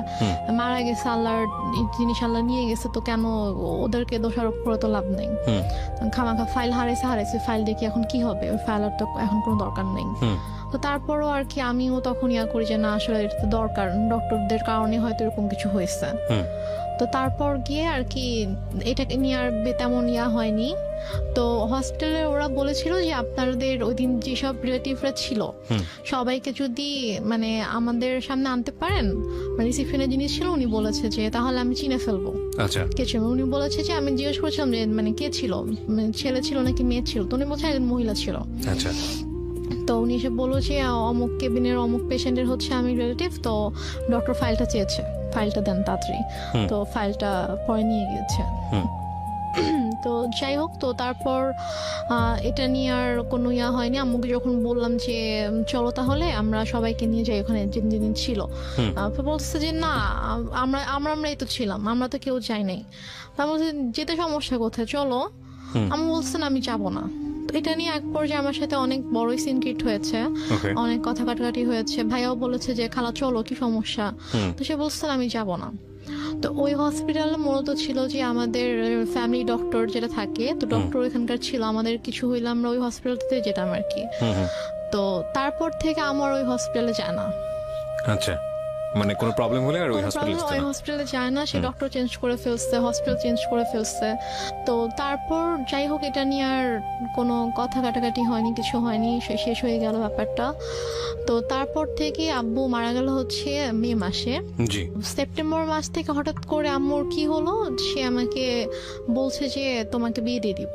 মারা গেছে, আল্লাহর জিনিস আল্লাহ নিয়ে গেছে, তো কেন ওদেরকে দোষারোপ করে তো লাভ নেই, খামাখা ফাইল হারাইছে, ফাইল দেখি এখন কি হবে, ওই ফাইল আর তো এখন কোনো দরকার নেই। তো তারপরও আর কি আমিও তখন ইয়া করি যে না আসলে এটা তো দরকার, ডক্টরদের কারণে হয়তো এরকম কিছু হয়েছে। তো তারপর গিয়ে আর কি এটাকে নিয়ে আর তেমন ইয়া হয়নি। তো হসপিটালে ওরা বলেছিল যে আপনাদের ওই দিন যেসব রিলেটিভরা ছিল সবাইকে যদি আমাদের সামনে আনতে পারেন, রিসিপশনে জিনিস ছিল, উনি বলেছে যে তাহলে আমি চিনে ফেলবো। আচ্ছা। কে ছিল উনি বলেছে যে, আমি জিজ্ঞেস করছিলাম যে কে ছিল, ছেলে ছিল নাকি মেয়ে ছিল, তো উনি বলছেন একজন মহিলা ছিল। আচ্ছা। তো উনি এসে বললো যে অমুক কেবিনের অমুক পেশেন্টের হচ্ছে আমি রিলেটিভ, তো ডক্টর ফাইলটা চেয়েছে, ফাইলটা দেন তাড়াতাড়ি। তো ফাইলটা পরে নিয়ে গিয়েছে। তো যাই হোক, তো তারপর এটা নিয়ে আর কোনো ইয়া হয়নি। আম্মুকে যখন বললাম যে চলো তাহলে আমরা সবাইকে নিয়ে যাই ওখানে যেদিন ছিল, বলছে যে না আমরাই তো ছিলাম, আমরা তো কেউ যাই নাই। তারপর যেতে সমস্যা কোথায়, চলো। আমি বলছেন আমি যাবো না। এটা নিয়ে এক পর্যায়ে আমার সাথে অনেক বড়ই সিন ক্রিয়েট হয়েছে, অনেক কথা কাটাকাটি হয়েছে। ভাইয়াও বলেছে যে খালা চলো, কি সমস্যা, তো সে বলছে আমি যাব না। তো ওই হসপিটালে মূলত ছিল যে আমাদের ফ্যামিলি ডক্টর যেটা থাকে, তো ডক্টর এখানকার ছিল, আমাদের কিছু হইলে আমরা ওই হসপিটালতে যেতাম আর কি। তো তারপর থেকে আমার ওই হসপিটালে যায় না। আচ্ছা, মানে কোনো প্রবলেম হলে আর ওই হসপিটালে যায় না, সে ডক্টর চেঞ্জ করে ফেলছে, হসপিটাল চেঞ্জ করে ফেলছে। তো তারপর যাই হোক, এটা নিয়ে আর কোনো কথা কাটাকাটি হয়নি, কিছু হয়নি, শেষ হয়ে গেল ব্যাপারটা। তো তারপর থেকে আব্বু মারা গেল হচ্ছে মে মাসে। জি। সেপ্টেম্বর মাস থেকে হঠাৎ করে আম্মুর কি হলো, সে আমাকে বলছে যে তোমাকে বিয়ে দিয়ে দিব।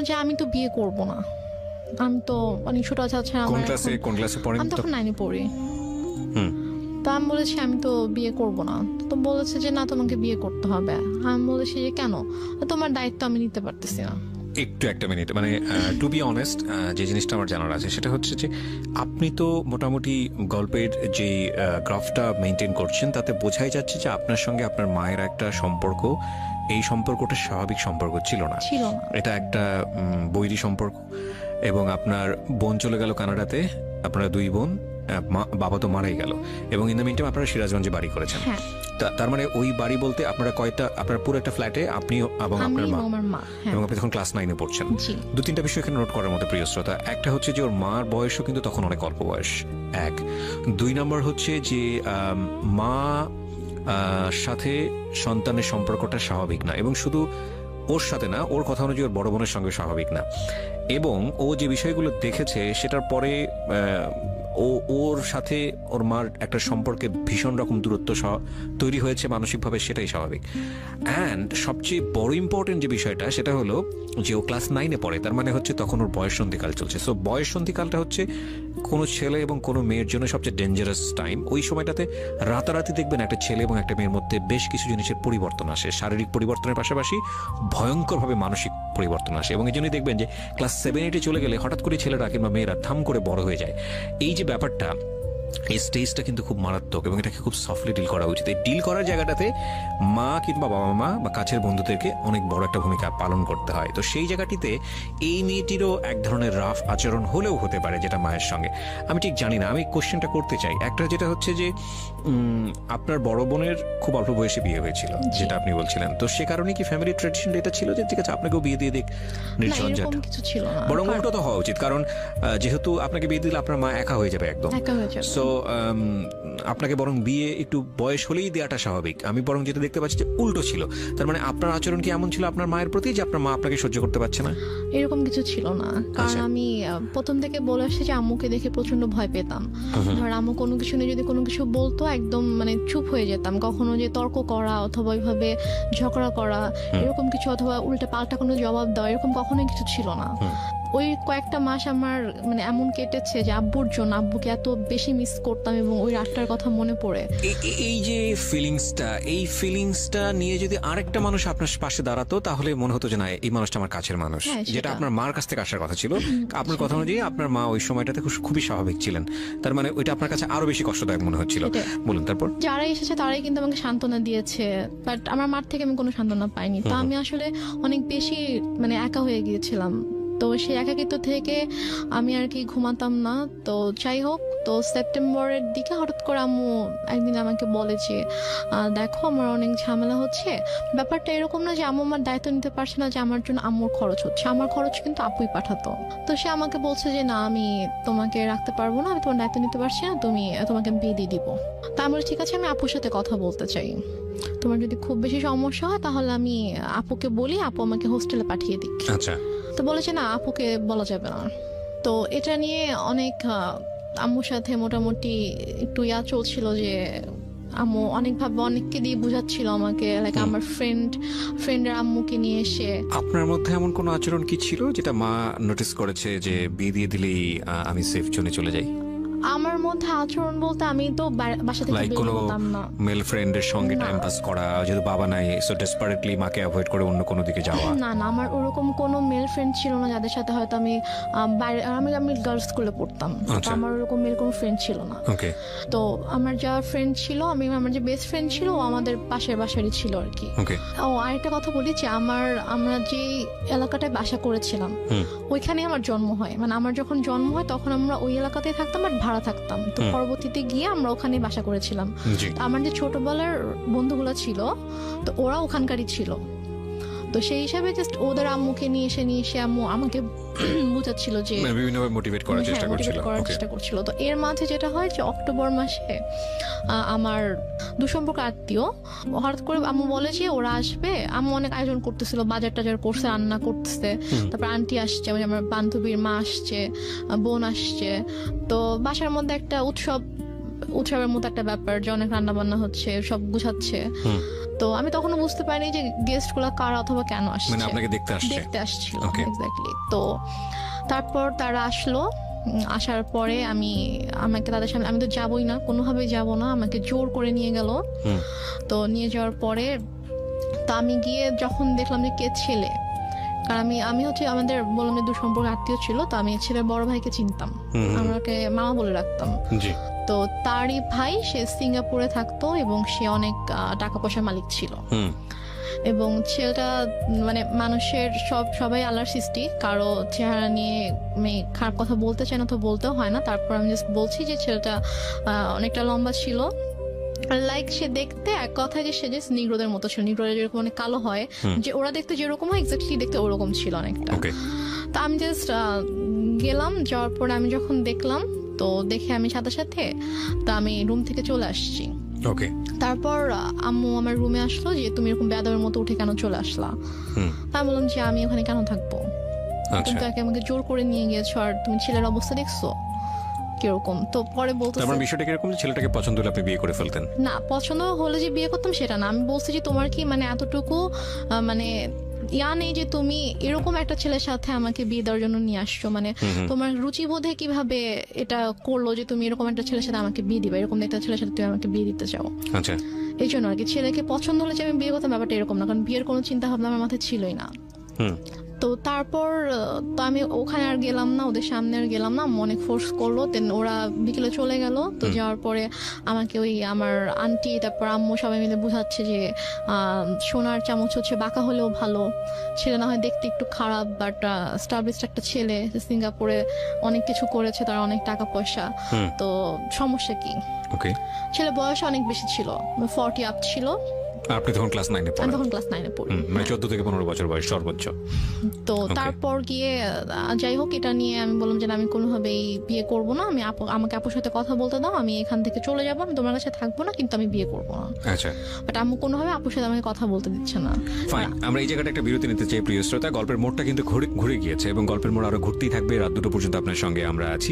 যে আমি তো বিয়ে করব না, আমি তো অনেক ছোট আছে, কোন ক্লাসে পড়েন? আমি তখন 9-এ পড়ি। হুম। তো আমি বলেছি আমি তো বিয়ে করব না। তো বলেছে যে না, তোমাকে বিয়ে করতে হবে। আমি বলেছি যে কেন? তোমার দায়িত্ব আমি নিতে পারতেছি না। একটু একটা মিনিট, মানে টু বি অনেস্ট, যে জিনিসটা আমার জানার আছে সেটা হচ্ছে যে আপনি তো মোটামুটি গল্পের যে গ্রাফটা মেনটেন করছেন তাতে বোঝাই যাচ্ছে যে আপনার সঙ্গে আপনার মায়ের একটা সম্পর্ক, এই সম্পর্কটা স্বাভাবিক সম্পর্ক ছিল না, এটা একটা বৈরী সম্পর্ক। এবং আপনার বোন চলে গেল কানাডাতে, আপনারা 2 বোন, বাবা তো মারাই গেল, এবং ইন দ্য মিন টাইম আপনারা সিরাজগঞ্জে বাড়ি করেছেন। তার মানে ওই বাড়ি বলতে আপনারা কয়টা, আপনার পুরো একটা ফ্ল্যাটে আপনি এবং আপনার মা, এবং আপনি তখন ক্লাস 9-এ পড়ছেন। 2-3টা বিষয় এখানে নোট করার মতো প্রিয় শ্রোতা। একটা হচ্ছে যে ওর মার বয়সও কিন্তু তখন অনেক অল্প বয়স, 1। 2 নম্বর হচ্ছে যে মা সাথে সন্তানের সম্পর্কটা স্বাভাবিক না, এবং শুধু ওর সাথে না, ওর কথা অনুযায়ী ওর বড় বোনের সঙ্গে স্বাভাবিক না। এবং ও যে বিষয়গুলো দেখেছে সেটার পরে ওর সাথে ওর মার একটা সম্পর্কে ভীষণ রকম দূরত্ব তৈরি হয়েছে মানসিকভাবে, সেটাই স্বাভাবিক। অ্যান্ড সবচেয়ে বড় ইম্পর্টেন্ট যে বিষয়টা সেটা হলো যে ও ক্লাস 9-এ পড়ে, তার মানে হচ্ছে তখন ওর বয়ঃসন্ধিকাল চলছে। সো বয়ঃসন্ধিকালটা হচ্ছে কোনো ছেলে এবং কোনো মেয়ের জন্য সবচেয়ে ডেঞ্জারাস টাইম। ওই সময়টাতে রাতারাতি দেখবেন একটা ছেলে এবং একটা মেয়ের মধ্যে বেশ কিছু জিনিসের পরিবর্তন আসে, শারীরিক পরিবর্তনের পাশাপাশি ভয়ঙ্করভাবে মানসিক পরিবর্তন আসে। এবং এই জন্যই দেখবেন যে ক্লাস 7-8-এ চলে গেলে হঠাৎ করে ছেলেরা কিংবা মেয়েরা থাম করে বড় হয়ে যায়। এই যে ব্যাপারটা, এই স্টেজটা কিন্তু খুব মারাত্মক, এবং এটাকে খুব সফটলি ডিল করা উচিত। এই ডিল করার জায়গাটাতে মা কিংবা বাবা মা বা কাছের বন্ধুদেরকে অনেক বড় একটা ভূমিকা পালন করতে হয়। তো সেই জায়গাটিতে এই মেয়েটিরও এক ধরনের রাফ আচরণ হলেও হতে পারে যেটা মায়ের সঙ্গে, আমি ঠিক জানি না। আমি কোশ্চেনটা করতে চাই একটা, যেটা হচ্ছে যে আপনার বড় বোনের খুব অল্প বয়সে বিয়ে হয়েছিল যেটা আপনি বলছিলেন, তো সে কারণে কি ফ্যামিলি ট্রেডিশন এটা ছিল যে ঠিক আছে আপনাকেও বিয়ে দিয়ে দিক, নির্ঝঞ্ঝাট? বরং উল্টো তো হওয়া উচিত, কারণ যেহেতু আপনাকে বিয়ে দিলে আপনার মা একা হয়ে যাবে একদম। তো আপনাকে বরং বিয়ে একটু বয়স হলেই দেওয়াটা স্বাভাবিক। আমি বরং যেটা দেখতে পাচ্ছি যে উল্টো ছিল। তার মানে আপনার আচরণ কি এমন ছিল আপনার মায়ের প্রতি যে আপনার মা আপনাকে সহ্য করতে পারছে না? এরকম কিছু ছিল না, কারণ আমি প্রথম থেকে বলে আসছি যে আম্মুকে দেখে প্রচন্ড ভয় পেতাম। ধর আম্মু কোনো কিছু নিয়ে যদি কোনো কিছু বলতো একদম মানে চুপ হয়ে যেতাম। কখনো যে তর্ক করা অথবা ওইভাবে ঝগড়া করা এরকম কিছু, অথবা উল্টে পাল্টা কোনো জবাব দেওয়া, এরকম কখনোই কিছু ছিল না। ওই কয়েকটা মাস আমার মানে এমন কেটেছে যে আব্বুর জন্য, আব্বুকে এত বেশি মিস করতাম এবং ওই রাতটার কথা মনে পড়ে। এই যে ফিলিংসটা নিয়ে যদি আরেকটা মানুষ আপনার পাশে দাঁড়াতো তাহলে মনে হতো যে না, এই মানুষটা আমার কাছের মানুষ, যেটা আপনার মার কাছ থেকে আসার কথা ছিল। আপনার কথা অনুযায়ী আপনার মা ওই সময়টাতে খুবই স্বাভাবিক ছিলেন, তার মানে ওইটা আপনার কাছে আরো বেশি কষ্টদায়ক মনে হচ্ছিল। বলুন তারপর। যারা এসেছে তারাই কিন্তু আমাকে সান্ত্বনা দিয়েছে, বাট আমার মার থেকে আমি কোনো সান্ত্বনা পাইনি। তো আমি আসলে অনেক বেশি মানে একা হয়ে গিয়েছিলাম। তো সেই একাকিত্ব থেকে আমি আর কি ঘুমাতাম না। তো যাই হোক, তো সেপ্টেম্বরের দিকে হঠাৎ করে আম্মু একদিন আমাকে বলে যে দেখো আমার অনেক ঝামেলা হচ্ছে। ব্যাপারটা এরকম না যে আম্মু আমার দায়িত্ব নিতে পারছে না, যে আমার জন্য আম্মুর খরচ হচ্ছে, আমার খরচ কিন্তু আপুই পাঠাতো। তো সে আমাকে বলছে যে না, আমি তোমাকে রাখতে পারবো না, আমি তোমার দায়িত্ব নিতে পারছি না, তোমাকে বিয়ে দিয়ে দিব। তা আমি বলি ঠিক আছে, আমি আপুর সাথে কথা বলতে চাই, তোমার যদি খুব বেশি সমস্যা হয় তাহলে আমি আপুকে বলি, আপু আমাকে হোস্টেলে পাঠিয়ে দিক। আচ্ছা। তো বলেছে না, আপুকে বলা যাবে না। তো এটা নিয়ে অনেক আম্মুর সাথে মোটামুটি একটু চলছিল যে আম্মু অনেকভাবে অনেককে দিয়ে বুঝাচ্ছিল আমাকে, লাইক আমার ফ্রেন্ডের আম্মুকে নিয়ে এসে। আপনার মধ্যে এমন কোনো আচরণ কি ছিল যেটা মা নোটিস করেছে যে বিয়ে দিয়ে দিলেই আমি সেফ জোনে চলে যাই? আমার মধ্যে আচরণ বলতে আমি তো বাসা থেকে বের হতাম না। মেল ফ্রেন্ডের সঙ্গে টাইম পাস করা, যেহেতু বাবা নাই সো ডেসপারেটলি মাকে অ্যাভয়েড করে অন্য কোনো দিকে যাওয়া? না, আমার ওরকম কোনো মেল ফ্রেন্ড ছিল না যাদের সাথে হয়তো আমি আমি গার্লস স্কুলে পড়তাম। আমার ওরকম মেল কোনো ফ্রেন্ড ছিল না। তো আমার যা ফ্রেন্ড ছিল, আমার যে বেস্ট ফ্রেন্ড ছিল ও আমাদের পাশের বাসারই ছিল আর কি। ও আরেকটা কথা বলি যে আমরা যে এলাকাটায় বাসা করেছিলাম ওইখানে আমার জন্ম হয়। মানে আমার যখন জন্ম হয় তখন আমরা ওই এলাকাতেই থাকতাম, বাট ভাড়া থাকতাম থাকতাম। তো পরবর্তীতে গিয়ে আমরা ওখানে বাসা করেছিলাম। জি। তো আমার যে ছোটবেলার বন্ধুগুলো ছিল, তো ওরা ওখানকারই ছিল। তো সেই হিসাবে জাস্ট ওদের আম্মুকে নিয়ে এসে আম্মু আমাকে বুঝাচ্ছিল যে মানে বিভিন্নভাবে মোটিভেট করার চেষ্টা হ্যাঁ, করছিল। motivate করার ওকে। চেষ্টা করছিল। তো এর মাঝে যেটা হয় যে অক্টোবর মাসে আমার দুসম্পর্ক আত্মীয় হঠাৎ করে আম্মু বলে যে ওরা আসবে। আম্মু অনেক আয়োজন করতেছিল, বাজার টাজার করছে, রান্না করতেছে, তারপর আন্টি আসছে, মানে আমার বান্ধবীর মা আসছে, বোন আসছে। তো বাসার মধ্যে একটা উৎসবের মতো একটা ব্যাপার, যে অনেক রান্না বান্না হচ্ছে, সব গুছাচ্ছে। তো আমি তখনও বুঝতে পারিনি যে গেস্ট গুলা কারা অথবা কেন আসছে, মানে আপনাকে দেখতে আসছিল। Okay. এক্স্যাক্টলি। তো তারপর তারা আসলো। আসার পরে আমাকে তাদের সামনে, আমি তো যাবই না, কোনোভাবেই যাব না, আমাকে জোর করে নিয়ে গেল। তো নিয়ে যাওয়ার পরে তো আমি গিয়ে যখন দেখলাম যে কে ছেলে, কারণ আমি হচ্ছে আমাদের বললাম যে দুসম্পর্ক আত্মীয় ছিল, তো আমি ছেলের বড় ভাইকে চিনতাম, আমাকে মামা বলে রাখতাম। জি। তো তারই ভাই, সে সিঙ্গাপুরে থাকতো এবং সে অনেক টাকা পয়সার মালিক ছিল। এবং ছেলেটা মানে মানুষের সবাই আল্লাহর সৃষ্টি, কারো চেহারা নিয়ে আমি খারাপ কথা বলতে চাই না, তো বলতেও হয় না। তারপর আমি জাস্ট বলছি যে ছেলেটা অনেকটা লম্বা ছিল, লাইক সে দেখতে এক কথায় যে সে যে নিগ্রোদের মতো ছিল, নিগ্রোদের যেরকম অনেক কালো হয়, যে ওরা দেখতে যেরকম হয় এক্স্যাক্টলি দেখতে ওরকম ছিল অনেকটা। তো আমি জাস্ট গেলাম, যাওয়ার পরে আমি যখন দেখলাম, তো দেখে আমি সাথে সাথে তো আমি রুম থেকে চলে আসছি। ওকে। তারপর আম্মু আমার রুমে আসলো যে তুমি এরকম বেয়াদবের মতো উঠে কেন চলে আসলা। আমি বললাম যে আমি ওখানে কেন থাকবো, তুমি তো আমাকে জোর করে নিয়ে গিয়েছো, আর তুমি ছেলের অবস্থা দেখছো কিরকম। তো পরে বলতে বিষয়টা কিরকম, ছেলেটাকে পছন্দ হলে আপনি বিয়ে করে ফেলতেন? না, পছন্দ হলে যে বিয়ে করতাম সেটা না, আমি বলছি যে তোমার কি মানে এতটুকু মানে নেই যে তুমি এরকম একটা ছেলের সাথে আমাকে বিয়ে দেওয়ার জন্য নিয়ে আসছো, মানে তোমার রুচিবোধে কিভাবে এটা করলো যে তুমি এরকম একটা ছেলের সাথে আমাকে বিয়ে দিবে, এরকম একটা ছেলের সাথে তুমি আমাকে বিয়ে দিতে চাও। আচ্ছা। এই জন্য আর কি, ছেলেকে পছন্দ হলে যে আমি বিয়ে করতাম ব্যাপারটা এরকম না, কারণ বিয়ের কোনো চিন্তা ভাবনা আমার মাথায় ছিলই না। তো তারপর তো আমি ওখানে আর গেলাম না, ওদের সামনে আর গেলাম না, অনেক ফোর্স করলো। দেন ওরা বিকেলে চলে গেল। তো যাওয়ার পরে আমাকে ওই আমার আন্টি, তারপর আম্মু সবাই মিলে বুঝাচ্ছে যে সোনার চামচ হচ্ছে বাঁকা হলেও ভালো, ছেলে না হয় দেখতে একটু খারাপ, বাট স্টাবলিশড একটা ছেলে, সিঙ্গাপুরে অনেক কিছু করেছে, তার অনেক টাকা পয়সা, তো সমস্যা কি। ছেলে বয়স অনেক বেশি ছিল, 40 আপ ছিল। আপনি তখন ক্লাস 9 এ পড়েন? আমি তখন ক্লাস 9 এ পড়ি, মানে 14 থেকে 15 বছর বয়স সর্বোচ্চ। তো তারপর গিয়ে যাই হোক, এটা নিয়ে আমি বললাম যে আমি কোনোভাবেই বিয়ে করব না, আমাকে আপুর সাথে কথা বলতে দাও, আমি এখান থেকে চলে যাবো, আমি তোমার কাছে থাকবো না, কিন্তু আমি বিয়ে করবো না। আচ্ছা। বাট আম্মু কোনোভাবে আপুর সাথে আমাকে কথা বলতে দিচ্ছে না। ফাইন, আমরা এই জায়গাটা একটা বিরতি নিতে চাই প্রিয় শ্রোতা। গল্পের মোড়টা কিন্তু ঘুরে গিয়েছে এবং গল্পের মোড় আরো ঘুরতেই থাকবে। রাত 2টো পর্যন্ত আপনার সঙ্গে আমরা আছি।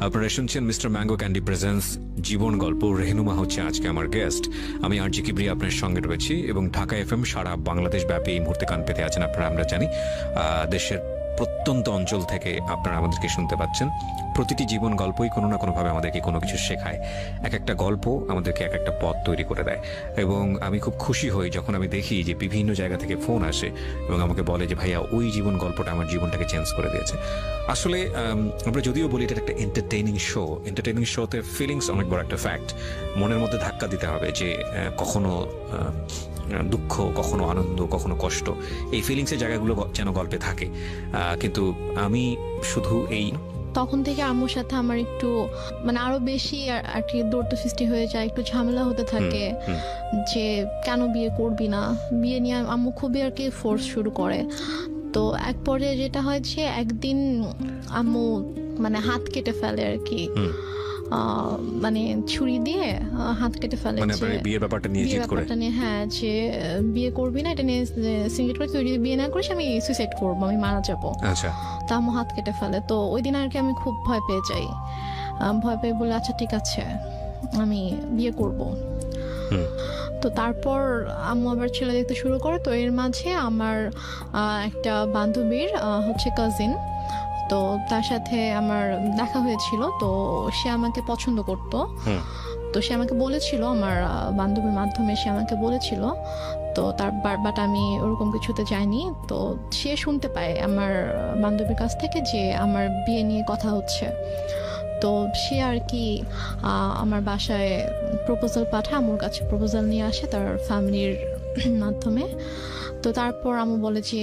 আপনারা শুনছেন মিস্টার ম্যাঙ্গো ক্যান্ডি প্রেজেন্স জীবন গল্প। রেহনুমা হচ্ছে আজকে আমার গেস্ট। আমি আরজি কিবরিয়া আপনার সঙ্গে রয়েছি এবং ঢাকা এফএম সারা বাংলাদেশ ব্যাপী এই মুহূর্তে কান পেতে আছেন আপনারা, আমরা জানি। দেশের প্রত্যন্ত অঞ্চল থেকে আপনারা আমাদেরকে শুনতে পাচ্ছেন। প্রতিটি জীবন গল্পই কোনো না কোনোভাবে আমাদেরকে কোনো কিছু শেখায়। এক একটা গল্প আমাদেরকে এক একটা পথ তৈরি করে দেয়। এবং আমি খুব খুশি হই যখন আমি দেখি যে বিভিন্ন জায়গা থেকে ফোন আসে এবং আমাকে বলে যে ভাইয়া ওই জীবন গল্পটা আমার জীবনটাকে চেঞ্জ করে দিয়েছে। আসলে আমরা যদিও বলি এটা একটা এন্টারটেইনিং শোতে ফিলিংস অনেক বড় একটা ফ্যাক্ট। মনের মধ্যে ধাক্কা দিতে হবে যে কখনো দুঃখ, কখনো আনন্দ, কখনো কষ্ট, এই ফিলিংসের জায়গাগুলো যেন গল্পে থাকে। কিন্তু আমি শুধু এই তখন থেকে আম্মুর সাথে আমার একটু মানে আরো বেশি আর কি দৌড় সৃষ্টি হয়ে যায়, একটু ঝামেলা হতে থাকে যে কেন বিয়ে করবি না, বিয়ে নিয়ে আম্মু খুবই আর কি ফোর্স শুরু করে। তো এক পর্যায়ে যেটা হয় যে একদিন আম্মু মানে হাত কেটে ফেলে আর কি, মানে ছুরি দিয়ে হাত কেটে ফেলে, মানে বিয়ের ব্যাপারটা নিয়ে জিদ করে। হ্যাঁ, যে বিয়ে করবি না, এটা নিয়ে সিঙ্গেট করে, তুই যদি বিয়ে না করিস আমি সুইসাইড করবো, আমি মারা যাবো। আচ্ছা। তা আম্মু হাত কেটে ফেলে। তো ওই দিন আর কি আমি খুব ভয় পেয়ে যাই। ভয় পেয়ে বলে আচ্ছা ঠিক আছে আমি বিয়ে করব। তো তারপর আম্মু আবার ছেলে দেখতে শুরু করে। তো এর মাঝে আমার একটা বান্ধবীর হচ্ছে কাজিন, তো তার সাথে আমার দেখা হয়েছিল। তো সে আমাকে পছন্দ করতো। তো সে আমাকে বলেছিল, আমার বান্ধবীর মাধ্যমে সে আমাকে বলেছিল। তো তার বাট আমি ওরকম কিছুতে যাইনি। তো সে শুনতে পায় আমার বান্ধবীর কাছ থেকে যে আমার বিয়ে নিয়ে কথা হচ্ছে। তো সে আর কি আমার বাসায় প্রপোজাল পাঠায়, আমার কাছে প্রপোজাল নিয়ে আসে তার ফ্যামিলির মাধ্যমে। তো তারপর আম্মু বলে যে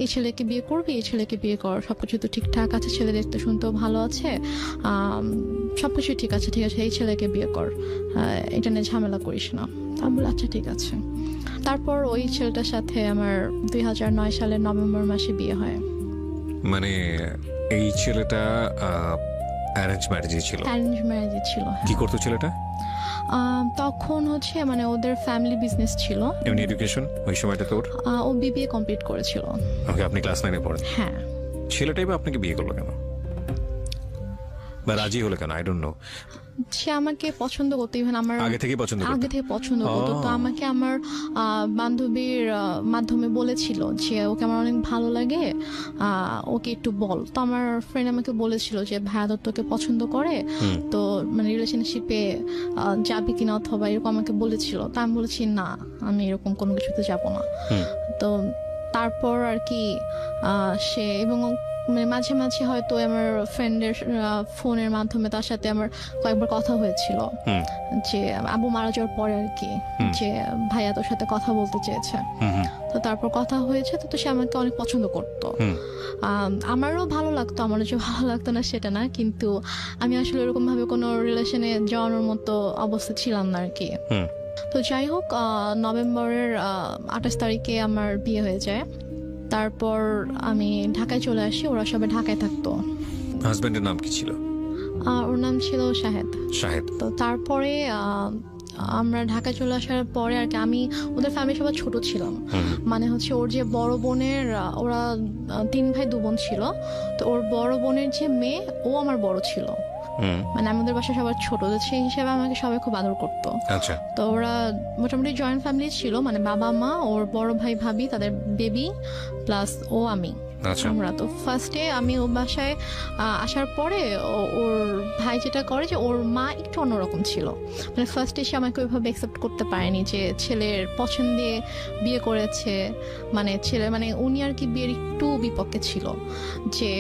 এই ছেলেকে বিয়ে করবি, এই ছেলেকে বিয়ে কর, সবকিছু তো ঠিকঠাক আছে, ছেলে দেখতে শুনতেও ভালো আছে, সবকিছু ঠিক আছে, এই ছেলেকে বিয়ে কর, এটা নিয়ে ঝামেলা করিস না। আমি বলি আচ্ছা ঠিক আছে। তারপর ওই ছেলেটার সাথে আমার 2009 সালের নভেম্বর মাসে বিয়ে হয়। মানে এই ছেলেটা অ্যারেঞ্জ ম্যারেজই ছিল? অ্যারেঞ্জ ম্যারেজে ছিল। কি করতো ছেলেটা? তখন হচ্ছে মানে ওদের ফ্যামিলি বিজনেস ছিল। এমনি এডুকেশন ওই সময়টা তোর? ও বিবিএ কমপ্লিট করেছিল। ওকে, আপনি ক্লাস 9-এ পড়েন? হ্যাঁ। ছেলেটাই বা আপনাকে বিয়ে করলো কেন, বা রাজি হলো কেন? I don't know. সে আমাকে পছন্দ করতো, ইভেন আমার আগে থেকে পছন্দ করতো? আগে থেকে পছন্দ করতো। তো আমাকে আমার বান্ধবীর মাধ্যমে বলেছিল যে ওকে আমার অনেক ভালো লাগে, ওকে একটু বল। তো আমার ফ্রেন্ড আমাকে বলেছিল যে ভাইয়া তো তোকে পছন্দ করে, তো মানে রিলেশনশিপে যাবি কিনা অথবা এরকম আমাকে বলেছিল। তো আমি বলেছি না, আমি এরকম কোনো কিছুতে যাব না। তো তারপর আর কি সে, এবং মানে মাঝে মাঝে হয়তো আমার ফ্রেন্ডের ফোনের মাধ্যমে তার সাথে আমার কয়েকবার কথা হয়েছিল, যে আবু মারা যাওয়ার পরে আর কি, যে ভাইয়া তোর সাথে কথা বলতে চেয়েছে। তো তারপর কথা হয়েছে, তো সে আমাকে অনেক পছন্দ করতো। আমারও ভালো লাগতো, আমারও যে ভালো লাগতো না সেটা না, কিন্তু আমি আসলে এরকম ভাবে কোনো রিলেশনে যাওয়ানোর মতো অবস্থা ছিলাম না আর কি। তো যাই হোক, নভেম্বরের 28 তারিখে আমার বিয়ে হয়ে যায়। তারপর আমি ঢাকায় চলে আসি, ওরা সবাই ঢাকায় থাকতো। হাজবেন্ডের নাম কি ছিল? ওর নাম ছিল শাহেদ। শাহেদ। তো তারপরে আমরা ঢাকায় চলে আসার পরে আর কি, আমি ওদের ফ্যামিলি সবাই ছোট ছিলাম। মানে হচ্ছে ওর যে বড় বোনের, ওরা 3 ভাই 2 বোন ছিল, তো ওর বড় বোনের যে মেয়ে, ও আমার বড় ছিল। মানে আমাদের বাসায় সবার ছোট, সেই হিসাবে আমাকে সবাই খুব আদর করতো। আচ্ছা। তো ওরা মোটামুটি জয়েন্ট ফ্যামিলি ছিল, মানে বাবা মা, ওর বড় ভাই ভাবি, তাদের বেবি, প্লাস ও আমি। আমরা তো ফার্স্টে আমি ও বাসায় আসার পরে ওর ভাই যেটা করে, যে ওর মা একটু অন্যরকম ছিল। মানে ফার্স্টে সে আমাকে ওইভাবে অ্যাকসেপ্ট করতে পারেনি যে ছেলের পছন্দে বিয়ে করেছে, মানে ছেলে, মানে উনি আর কি বিয়ের একটু বিপক্ষে ছিল, যে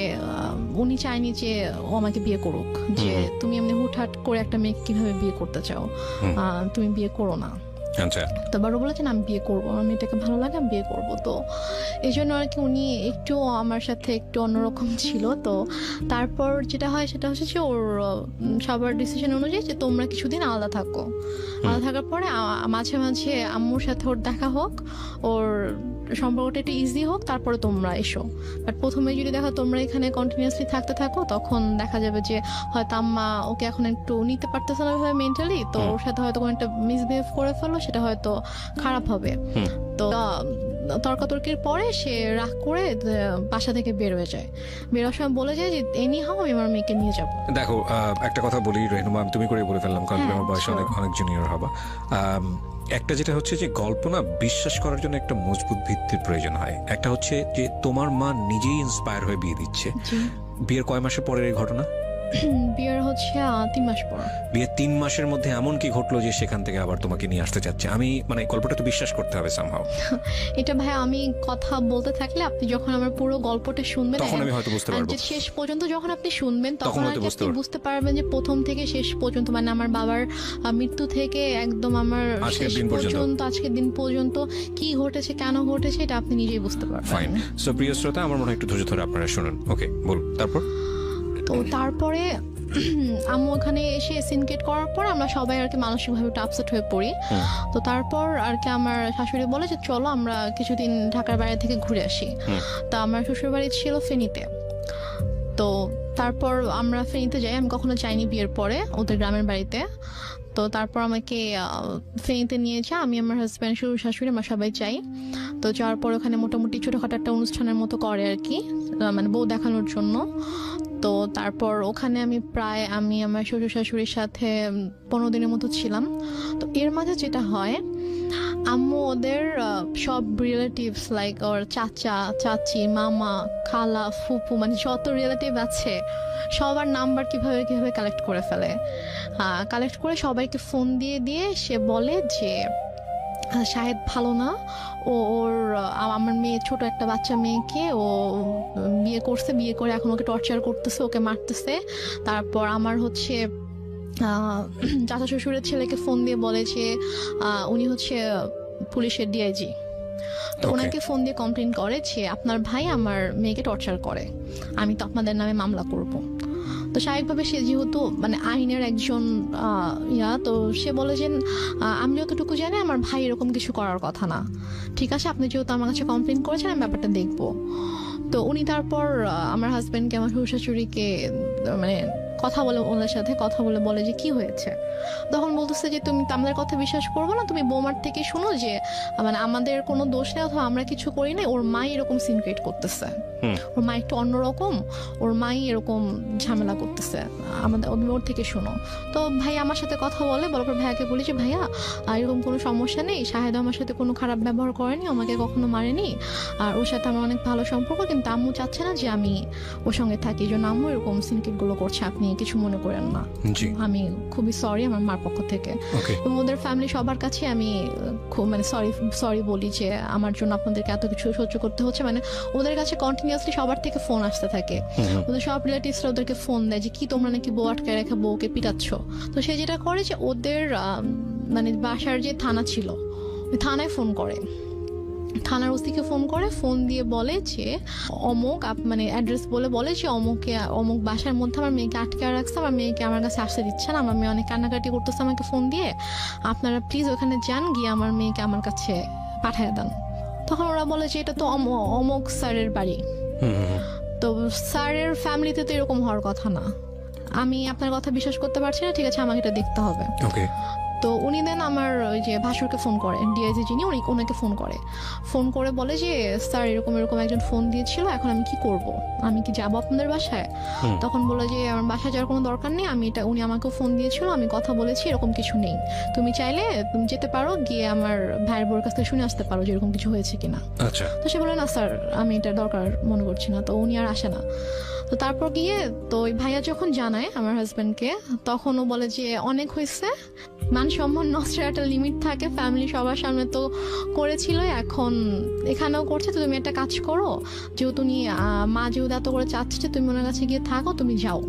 উনি চায়নি যে ও আমাকে বিয়ে করুক, যে তুমি এমনি হুটহাট করে একটা মেয়েকে কিভাবে বিয়ে করতে চাও, তুমি বিয়ে করো না। তো বারো বলেছেন আমি বিয়ে করবো, আমার মেয়েটাকে ভালো লাগে, আমি বিয়ে করবো। তো এই জন্য আর কি উনি একটু আমার সাথে একটু অন্যরকম ছিল। তো তারপর যেটা হয় সেটা হচ্ছে যে ওর সবার ডিসিশন অনুযায়ী যে তোমরা কিছুদিন আলাদা থাকো, আলাদা থাকার পরে মাঝে মাঝে আম্মুর সাথে ওর দেখা হোক, ওর সম্পর্কটা একটু ইজি হোক, তারপরে তোমরা এসো। বাট প্রথমে যদি দেখো তোমরা এখানে কন্টিনিউয়াসলি থাকতে থাকো, তখন দেখা যাবে যে হয়তো আম্মা ওকে এখন একটু নিতে পারতেছে না মেন্টালি, তো ওর সাথে হয়তো কোনো একটা মিসবিহেভ করে ফেলো, সেটা হয়তো খারাপ হবে। তো তর্কাতর্কির পরে সে রাগ করে বাসা থেকে বের হয়ে যায়। বেরোর সময় বলে যায় যে এনি হাও আমি আমার মেয়েকে নিয়ে যাবো। দেখো, একটা কথা বলি রেহনুমা, আমি তুমি করে বলে ফেললাম, কারণ আমার বয়স অনেক জুনিয়র হবা। একটা যেটা হচ্ছে যে গল্প না বিশ্বাস করার জন্য একটা মজবুত ভিত্তির প্রয়োজন হয়। একটা হচ্ছে যে তোমার মা নিজেই ইন্সপায়ার হয়ে বিয়ে দিচ্ছে। বিয়ের কয় মাসের পরের এই ঘটনা? বিয়ের হচ্ছে 3 মাস পর। বিয়ের 3 মাসের মধ্যে এমন কি ঘটলো যে সেখান থেকে আবার তোমাকে নিয়ে আসতে চাচ্ছে? আমি মানে গল্পটা তো বিশ্বাস করতে হবে সামহাও। এটা ভাই আমি কথা বলতে থাকলে আপনি যখন আমার পুরো গল্পটা শুনবেন, তখন আমি হয়তো বুঝতে পারবো। শেষ পর্যন্ত যখন আপনি শুনবেন, তখন আপনি বুঝতে পারবেন যে প্রথম থেকে শেষ পর্যন্ত, মানে আমার বাবার মৃত্যু থেকে একদম আমার শেষ পর্যন্ত, আজকের দিন পর্যন্ত কি ঘটেছে, কেন ঘটেছে, এটা আপনি নিজেই বুঝতে পারবেন। ফাইন। সো প্রিয় শ্রোতা, আমার মনে হয় একটু ধৈর্য ধরে আপনারা শুনুন। ওকে, বলুন। তো তারপরে আম্মু ওখানে এসে সিনকেট করার পর আমরা সবাই আর কি মানসিকভাবে একটু আপসেট হয়ে পড়ি। তো তারপর আর কি আমার শাশুড়ি বলে যে চলো আমরা কিছুদিন ঢাকার বাইরে থেকে ঘুরে আসি। তা আমার শ্বশুর বাড়ি ছিল ফেনীতে। তো তারপর আমরা ফেনীতে যাই, আমি কখনো যাইনি বিয়ের পরে ওদের গ্রামের বাড়িতে। তো তারপর আমাকে ফেনীতে নিয়ে যা, আমি আমার হাজব্যান্ড, শ্বশুর শাশুড়ি, আমরা সবাই যাই। তো যাওয়ার পর ওখানে মোটামুটি ছোটখাটো একটা অনুষ্ঠানের মতো করে আর কি, মানে বউ দেখানোর জন্য। তো তারপর ওখানে আমি আমার শ্বশুর শাশুড়ির সাথে 15 দিনের মতো ছিলাম। তো এর মাঝে যেটা হয়, আম্মু ওদের সব রিলেটিভস লাইক ওর চাচা চাচি, মামা, খালা, ফুপু, মানে যত রিলেটিভ আছে সবার নাম্বার কিভাবে কালেক্ট করে ফেলে। কালেক্ট করে সবাইকে ফোন দিয়ে সে বলে যে শাহেদ ভালো না, ওর আমার মেয়ে, ছোট একটা বাচ্চা মেয়েকে ও বিয়ে করছে, বিয়ে করে এখন ওকে টর্চার করতেছে, ওকে মারতেছে। তারপর আমার হচ্ছে চাচা শ্বশুরের ছেলেকে ফোন দিয়ে বলে যে উনি হচ্ছে পুলিশের ডিআইজি। তো Okay. ওনাকে ফোন দিয়ে কমপ্লেন করে যে আপনার ভাই আমার মেয়েকে টর্চার করে, আমি তো আপনাদের নামে মামলা করব। তো স্বাভাবিকভাবে সে যেহেতু মানে আইনের একজন তো সে বলে যে আমি যতটুকু জানি আমার ভাই এরকম কিছু করার কথা না, ঠিক আছে আপনি যেহেতু আমার কাছে কমপ্লেন করেছেন আমি ব্যাপারটা দেখবো। তো উনি তারপর আমার হাজব্যান্ডকে, আমার শ্বশুর শাশুড়িকে মানে কথা বলে, ওনার সাথে কথা বলে বলে যে কি হয়েছে। তখন বলতেছে যে তুমি তো আমাদের কথা বিশ্বাস করবো না, তুমি বৌমার থেকে শোনো যে মানে আমাদের কোনো দোষ নেই অথবা আমরা কিছু করি নাই, ওর মাই এরকম সিন ক্রিয়েট করতেছে, ওর মা একটু অন্যরকম, ওর মাই এরকম ঝামেলা করতেছে, আমাদের ওর থেকে শোনো। তো ভাই আমার সাথে কথা বলে, বলার পর ভাইয়াকে বলি যে ভাইয়া এরকম কোনো সমস্যা নেই, শাহেদ আমার সাথে কোনো খারাপ ব্যবহার করেনি, আমাকে কখনো মারেনি, আর ওর সাথে আমার অনেক ভালো সম্পর্ক, কিন্তু আম্মু চাচ্ছে না যে আমি ওর সঙ্গে থাকি, এই জন্য আম্মু এরকম সিনক্রিয়েট গুলো করছে, আপনি কিছু মনে করেন না, জি। আমি খুবই সরি আমার মার পক্ষ থেকে। ওকে, এবং ওদের ফ্যামিলি সবার কাছে আমি খুব মানে সরি বলি যে আমার জন্য আপনাদেরকে এত কিছু সহ্য করতে হচ্ছে। মানে ওদের কাছে কন্টিনিউয়াসলি সবার থেকে ফোন আসতে থাকে, ওদের সব রিলেটিভসরা ওদেরকে ফোন দেয় যে কি তোমরা নাকি বউ আটকায় রেখে বউকে পিটাচ্ছ। তো সে যেটা করে যে ওদের মানে বাসার যে থানা ছিল ওই থানায় ফোন করে, থানার ওসিকে ফোন করে, ফোন দিয়ে বলে যে অমুক মানে অ্যাড্রেস বলে যে অমুক বাসার মধ্যে আমার মেয়েকে আটকে রাখছে, আমার মেয়েকে আমার কাছে আসতে দিচ্ছে না, আমার মেয়ে অনেক কান্নাকাটি করতেছে আমাকে ফোন দিয়ে, আপনারা প্লিজ ওখানে যান, গিয়ে আমার মেয়েকে আমার কাছে পাঠিয়ে দেন। তখন ওরা বলে যে এটা তো অমুক স্যারের বাড়ি, তো স্যারের ফ্যামিলিতে তো এরকম হওয়ার কথা না, আমি আপনার কথা বিশ্বাস করতে পারছি না, ঠিক আছে আমাকে এটা দেখতে হবে। ওকে। তো উনি দেন আমার ওই যে ভাসুরকে ফোন করে, ডিআইজি যিনি ওনাকে ফোন করে বলে যে স্যার এরকম একজন ফোন দিয়েছিল, এখন আমি কি করব, আমি কি যাবো আপনাদের বাসায়? তখন বলে যে আমার বাসায় যাওয়ার কোনো দরকার নেই, উনি আমাকেও ফোন দিয়েছিল, আমি কথা বলেছি, এরকম কিছু নেই, তুমি চাইলে তুমি যেতে পারো, গিয়ে আমার ভাইয়ের বোর কাছ থেকে শুনে আসতে পারো যে এরকম কিছু হয়েছে কিনা। আচ্ছা। তো সে বলে না স্যার আমি এটা দরকার মনে করছি না, তো উনি আর আসে না। তো তারপর গিয়ে তো ওই ভাইয়া যখন জানায় আমার হাজব্যান্ডকে, তখন ও বলে যে অনেক হয়েছে, মান সম্মান নষ্টের একটা লিমিট থাকে, ফ্যামিলি সবার সামনে তো করেছিল, এখন এখানেও করছে, তো তুমি একটা কাজ করো, যেহেতু উনি মা যেহেতু এত করে চাচ্ছে যে তুমি ওনার কাছে গিয়ে থাকো, তুমি যাও,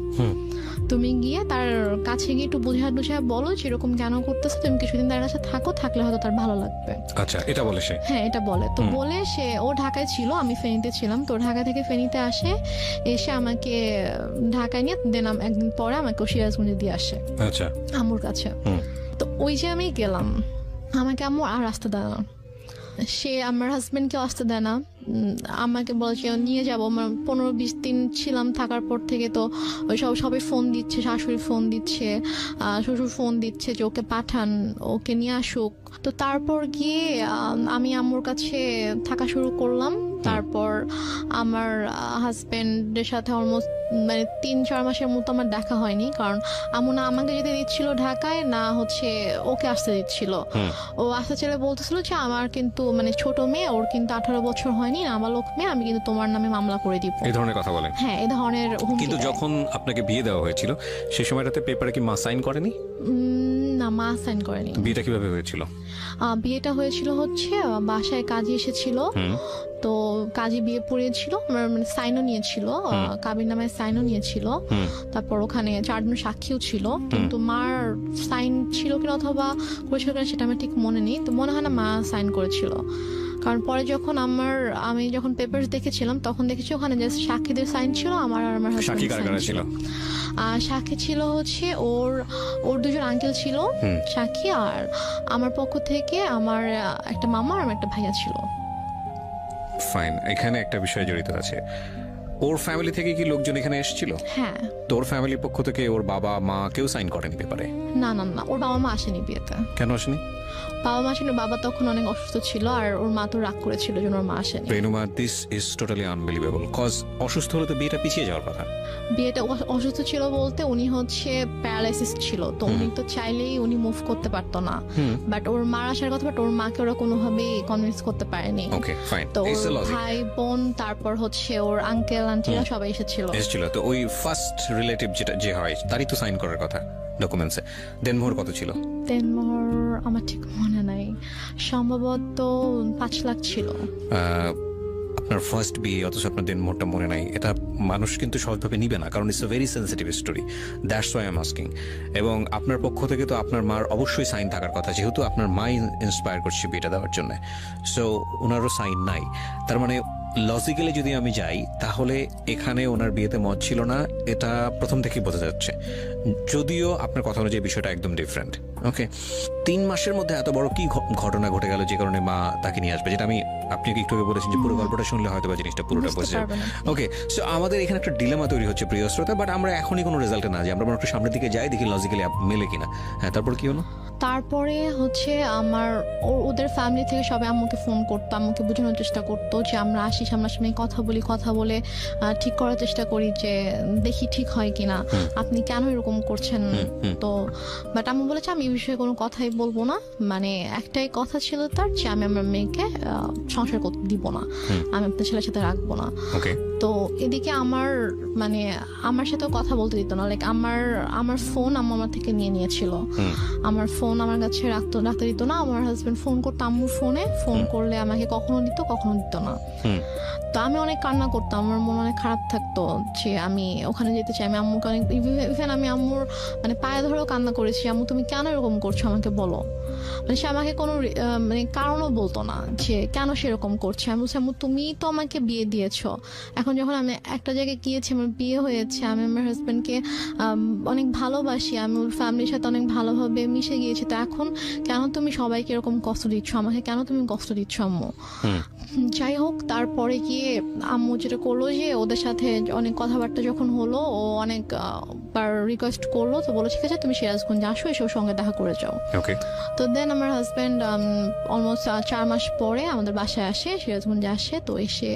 তুমি গিয়ে তার কাছে গিয়ে একটু বুঝায় বলো যে এরকম কেন করতেছে, তুমি কিছুদিন তার কাছে থাকো, থাকলে হয়তো তার ভালো লাগবে। আচ্ছা, এটা বলে সে? হ্যাঁ এটা বলে। তো বলে সে, ও ঢাকায় ছিল, আমি ফেনীতে ছিলাম, তো ঢাকা থেকে ফেনীতে আসে, এসে আমাকে ঢাকায় নিয়ে দেন একদিন পরে আমাকে সিরাজগঞ্জে দিয়ে আসে আচ্ছা, আম্মুর কাছে। তো ওই যে আমি গেলাম, আমাকে আম্মু আর আসতে দেয় না, সে আমার হাজবেন্ডকে আসতে দেয় না, আমাকে বলে যে নিয়ে যাবো, 15-20 দিন ছিলাম, থাকার পর থেকে তো ওই সবাই ফোন দিচ্ছে, শাশুড়ি ফোন দিচ্ছে, শ্বশুর ফোন দিচ্ছে যে ওকে পাঠান, ওকে নিয়ে আসুক। তো তারপর গিয়ে আমি আম্মুর কাছে থাকা শুরু করলাম। তারপর আমার হাজবেন্ডের সাথে অলমোস্ট মানে 3-4 মাসের মতো আমার দেখা হয়নি, কারণ আম্মু না আমাকে যেতে দিচ্ছিল ঢাকায়, না হচ্ছে ওকে আসতে দিচ্ছিল। ও আসতে চলে বলতেছিল যে আমার কিন্তু মানে ছোট মেয়ে, ওর কিন্তু 18 বছর হয়নি, নাবালক মেয়ে, আমি কিন্তু তোমার নামে মামলা করে দিব, এই ধরনের কথা বলে। হ্যাঁ এই ধরনের হুমকি কিন্তু দেয়। যখন আপনাকে বিয়ে দেওয়া হয়েছিল সেই সময়টাতে পেপারে কি মা সাইন করেনি? না, মা সাইন করেনি। বিয়েটা কিভাবে হয়েছিল? বিয়েটা হয়েছিল হচ্ছে বাসায় কাজী এসেছিল, তো কাজী বিয়ে পড়িয়েছিল, মানে সাইনও নিয়েছিল, কাবির নামে সাইনও নিয়েছিল, তারপর ওখানে 4 জন সাক্ষীও ছিল, কিন্তু মার সাইন ছিল কিনা অথবা করেছিল কিনা সেটা আমার ঠিক মনে নেই, তো মনে হয় না মা সাইন করেছিল। কারণ পরে যখন আমি যখন পেপারস দেখেছিলাম তখন দেখেছি ওখানে জাস্ট সাক্ষীদের সাইন ছিল, আমার আর আমার সাক্ষী কারা কারা হাজবেন্ডের ছিল? সাক্ষী ছিল হচ্ছে ওর 2 জন আঙ্কেল ছিল সাক্ষী, আর আমার পক্ষ থেকে আমার একটা মামা আর আমার একটা ভাইয়া ছিল। ফাইন, এখানে একটা বিষয় জড়িত আছে। ওর ফ্যামিলি থেকে কি লোকজন এখানে এসেছিল? হ্যাঁ। তোর ফ্যামিলির পক্ষ থেকে ওর বাবা মা কেউ সাইন করেনি পেপারে? না, ওর বাবা মা আসেনি বিয়েতে। কেন আসেনি? বাবা মা আসেনি, বাবা তখন অনেক অসুস্থ ছিল, আর ওর মা তো রাগ করেছিল জন্য ওর মা আসেনি। Renuma, this is totally unbelievable, cause অসুস্থ হলে তো বিয়েটা পিছিয়ে যাওয়ার কথা। বিয়েটা অসুস্থ ছিল বলতে উনি হচ্ছে প্যারালাইসিস ছিল, তো উনি তো চাইলেই উনি মুভ করতে পারতো না, বাট ওর মার আসার কথা, বাট ওর মাকে ওরা কোনোভাবেই কনভিন্স করতে পারেনি। ওকে ফাইন, তো ইটস দ্য ওর লজিক। ভাই বোন, তারপর হচ্ছে ওর আঙ্কেল আন্টিরা সবাই এসেছিল। তো ওই ফার্স্ট রিলেটিভ যে হয় তারই তো সাইন করার কথা ডকুমেন্টসে। দেনমোহর কত ছিল? দেনমোহর আমার ঠিক মনে নাই, সম্ভবত 5 লাখ ছিল। আপনার ফার্স্ট বিয়ে অথচ আপনার দিন মোটটা মনে নাই, এটা মানুষ কিন্তু সহজভাবে নিবে না, কারণ it's a very sensitive story. That's why I am asking. এবং আপনার পক্ষ থেকে তো আপনার মার অবশ্যই সাইন থাকার কথা, যেহেতু আপনার মাই ইন্সপায়ার করছে বিয়েটা দেওয়ার জন্য, সো ওনারও সাইন নাই। তার মানে লজিক্যালি যদি আমি যাই, তাহলে এখানে ওনার বিয়েতে মত ছিল না, এটা প্রথম থেকেই বোঝা যাচ্ছে। যদিও আপনার কথা অনুযায়ী বিষয়টা একদম ডিফারেন্ট। ওকে, 3 মাসের মধ্যে এত বড় কি ঘটনা ঘটে গেল যে কারণে মা তাকে নিয়ে আসবে, যেটা আমি আপনি একটু আগে বলেছেন যে পুরো গল্পটা শুনলে হয়তো বা জিনিসটা পুরোটা বুঝতে বোঝা যাবে। পারবে না। ওকে, সো আমাদের এখানে একটা ডিলেমা তৈরি হচ্ছে প্রিয় শ্রোতা, বাট আমরা এখনই কোনো রেজাল্টে না যাই, আমরা বরং একটু সামনের দিকে যাই, দেখি লজিক্যালি মেলে কিনা। হ্যাঁ, তারপর কি হলো? তারপরে হচ্ছে আমার ওদের ফ্যামিলি থেকে সবাই আম্মুকে ফোন করতো, আম্মুকে বোঝানোর চেষ্টা করতো যে আমরা আসি, সামনাসামনি কথা বলে ঠিক করার চেষ্টা করি যে দেখি ঠিক হয় কিনা, আপনি কেন এরকম করছেন। তো বাট আম্মু বলেছে আমি এই বিষয়ে কোনো কথাই বলবো না, মানে একটাই কথা ছিল তার যে আমি আমার মেয়েকে সংসার করতে দিব না, আমি আপনার ছেলের সাথে রাখবো না। ওকে, তো এদিকে আমার সাথেও কথা বলতে দিত না, লাইক আমার ফোন আম্মু আমার থেকে নিয়ে নিয়েছিল, আমার ফোন আমার কাছে রাখতে দিত না। আমার হাজবেন্ড ফোন করতো আম্মুর ফোনে, ফোন করলে আমাকে কখনো দিত কখনো দিত না। তো আমি অনেক কান্না করতাম, আমার মন অনেক খারাপ থাকতো যে আমি ওখানে যেতে চাই। আমি আম্মুকে অনেক ইভেন আমি আম্মুর মানে পায়ে ধরেও কান্না করেছি, আম্মু তুমি কেন এরকম করছো আমাকে বলো। মানে সে আমাকে কোনো মানে কারণও বলতো না যে কেন সেরকম করছে। আমি বলছি আম্মু তুমি তো আমাকে বিয়ে দিয়েছো, এখন যখন আমি একটা জায়গায় গিয়েছি আমার বিয়ে হয়েছে, আমি আমার হাজবেন্ডকে অনেক ভালোবাসি, আমি ওর ফ্যামিলির সাথে অনেক ভালোভাবে মিশে গিয়েছি, তো এখন কেন তুমি সবাইকে এরকম কষ্ট দিচ্ছ, আমাকে কেন তুমি কষ্ট দিচ্ছ আম্মু। যাই হোক, তারপরে গিয়ে আম্মু যেটা করলো যে ওদের সাথে অনেক কথাবার্তা যখন হলো, ও অনেক বার রিকোয়েস্ট করলো, তো বলো ঠিক আছে তুমি সিরাজগঞ্জে আসো, এসে ওর সঙ্গে দেখা করে যাও। ওকে, তো দেন আমার হাজব্যান্ড অলমোস্ট 4 মাস পরে আমাদের বাসায় আসে, সিরাজগঞ্জে আসে। তো এসে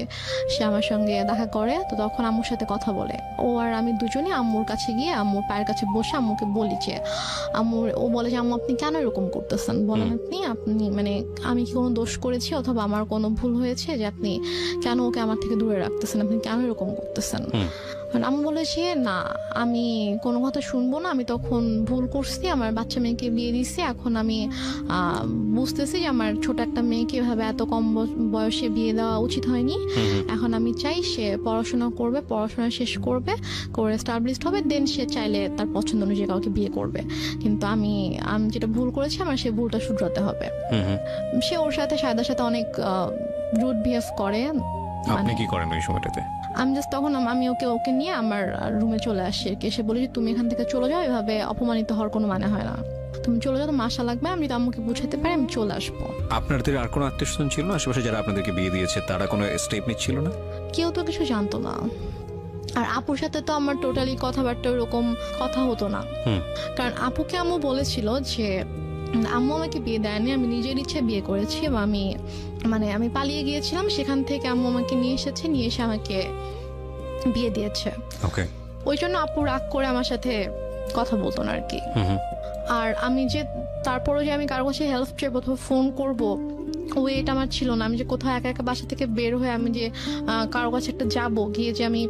সে আমার সঙ্গে দেখা করে, তো তখন আম্মুর সাথে কথা বলে। ও আর আমি দুজনই আম্মুর কাছে গিয়ে আম্মুর পায়ের কাছে বসে আম্মুকে বলি যে ও বলে যে আম্মু আপনি কেন এরকম করতেছেন, বলেন আপনি মানে আমি কি কোনো দোষ করেছি অথবা আমার কোনো ভুল হয়েছে যে আপনি কেন ওকে আমার থেকে দূরে রাখতেছেন, আপনি কেন এরকম করতেছেন। আম্মু বলেছে না আমি কোনো কথা শুনবো না, আমি তখন ভুল করছি, আমার বাচ্চা মেয়েকে বিয়ে দিচ্ছি, এখন আমি বুঝতেছি যে আমার ছোট একটা মেয়েকে এভাবে এত কম বয়সে বিয়ে দেওয়া উচিত হয়নি। এখন আমি চাই সে পড়াশোনা করবে, পড়াশোনা শেষ করবে, করে এস্টাবলিশড হবে, দেন সে চাইলে তার পছন্দ অনুযায়ী কাউকে বিয়ে করবে, কিন্তু আমি যেটা ভুল করেছি আমার সেই ভুলটা শুধরাতে হবে। সে ওর সাথে সায়দার সাথে অনেক রুড বিহেভ করে। আপনি কি করেন ওই সময়টাতে? আমি জাস্ট তখন আমি ওকে নিয়ে আমার রুমে চলে আসি, এসে বলি যে তুমি এখান থেকে চলে যাও, এভাবে অপমানিত হওয়ার কোনো মানে হয় না, তুমি চলে যাও, তোমার আশা লাগবে, আমি যদি আম্মুকে বুঝাতে পারি আমি চলে আসবো। আপনাদের আর কোনো আত্মীয় স্বজন ছিল না আশেপাশে যারা আপনাদেরকে বিয়ে দিয়েছে, তারা কোনো স্টেপ নিচ্ছিল না? কেউ তো কিছু জানতো না, আর আপুর সাথে তো আমার টোটালি কথাবার্তা ওরকম কথা হতো না, কারণ আপুকে আম্মু বলেছিল যে আম্মু আমাকে বিয়ে দেয়নি, আমি নিজের ইচ্ছে বিয়ে করেছি, এবং আমি পালিয়ে গিয়েছিলাম, সেখান থেকে আম্মু আমাকে নিয়ে এসে আমাকে বিয়ে দিয়েছে। ওকে, ওই জন্য আপু রাগ করে আমার সাথে কথা বলতো না আর কি। আর আমি যে তারপরে যে আমি কারো কাছে হেল্প চাইবো অথবা ফোন করবো, ওয়েট আমার ছিল না। আমি যে কোথাও একা একা বাসা থেকে বের হয়ে আমি যে কারো কাছে একটা যাবো, গিয়ে যে আমি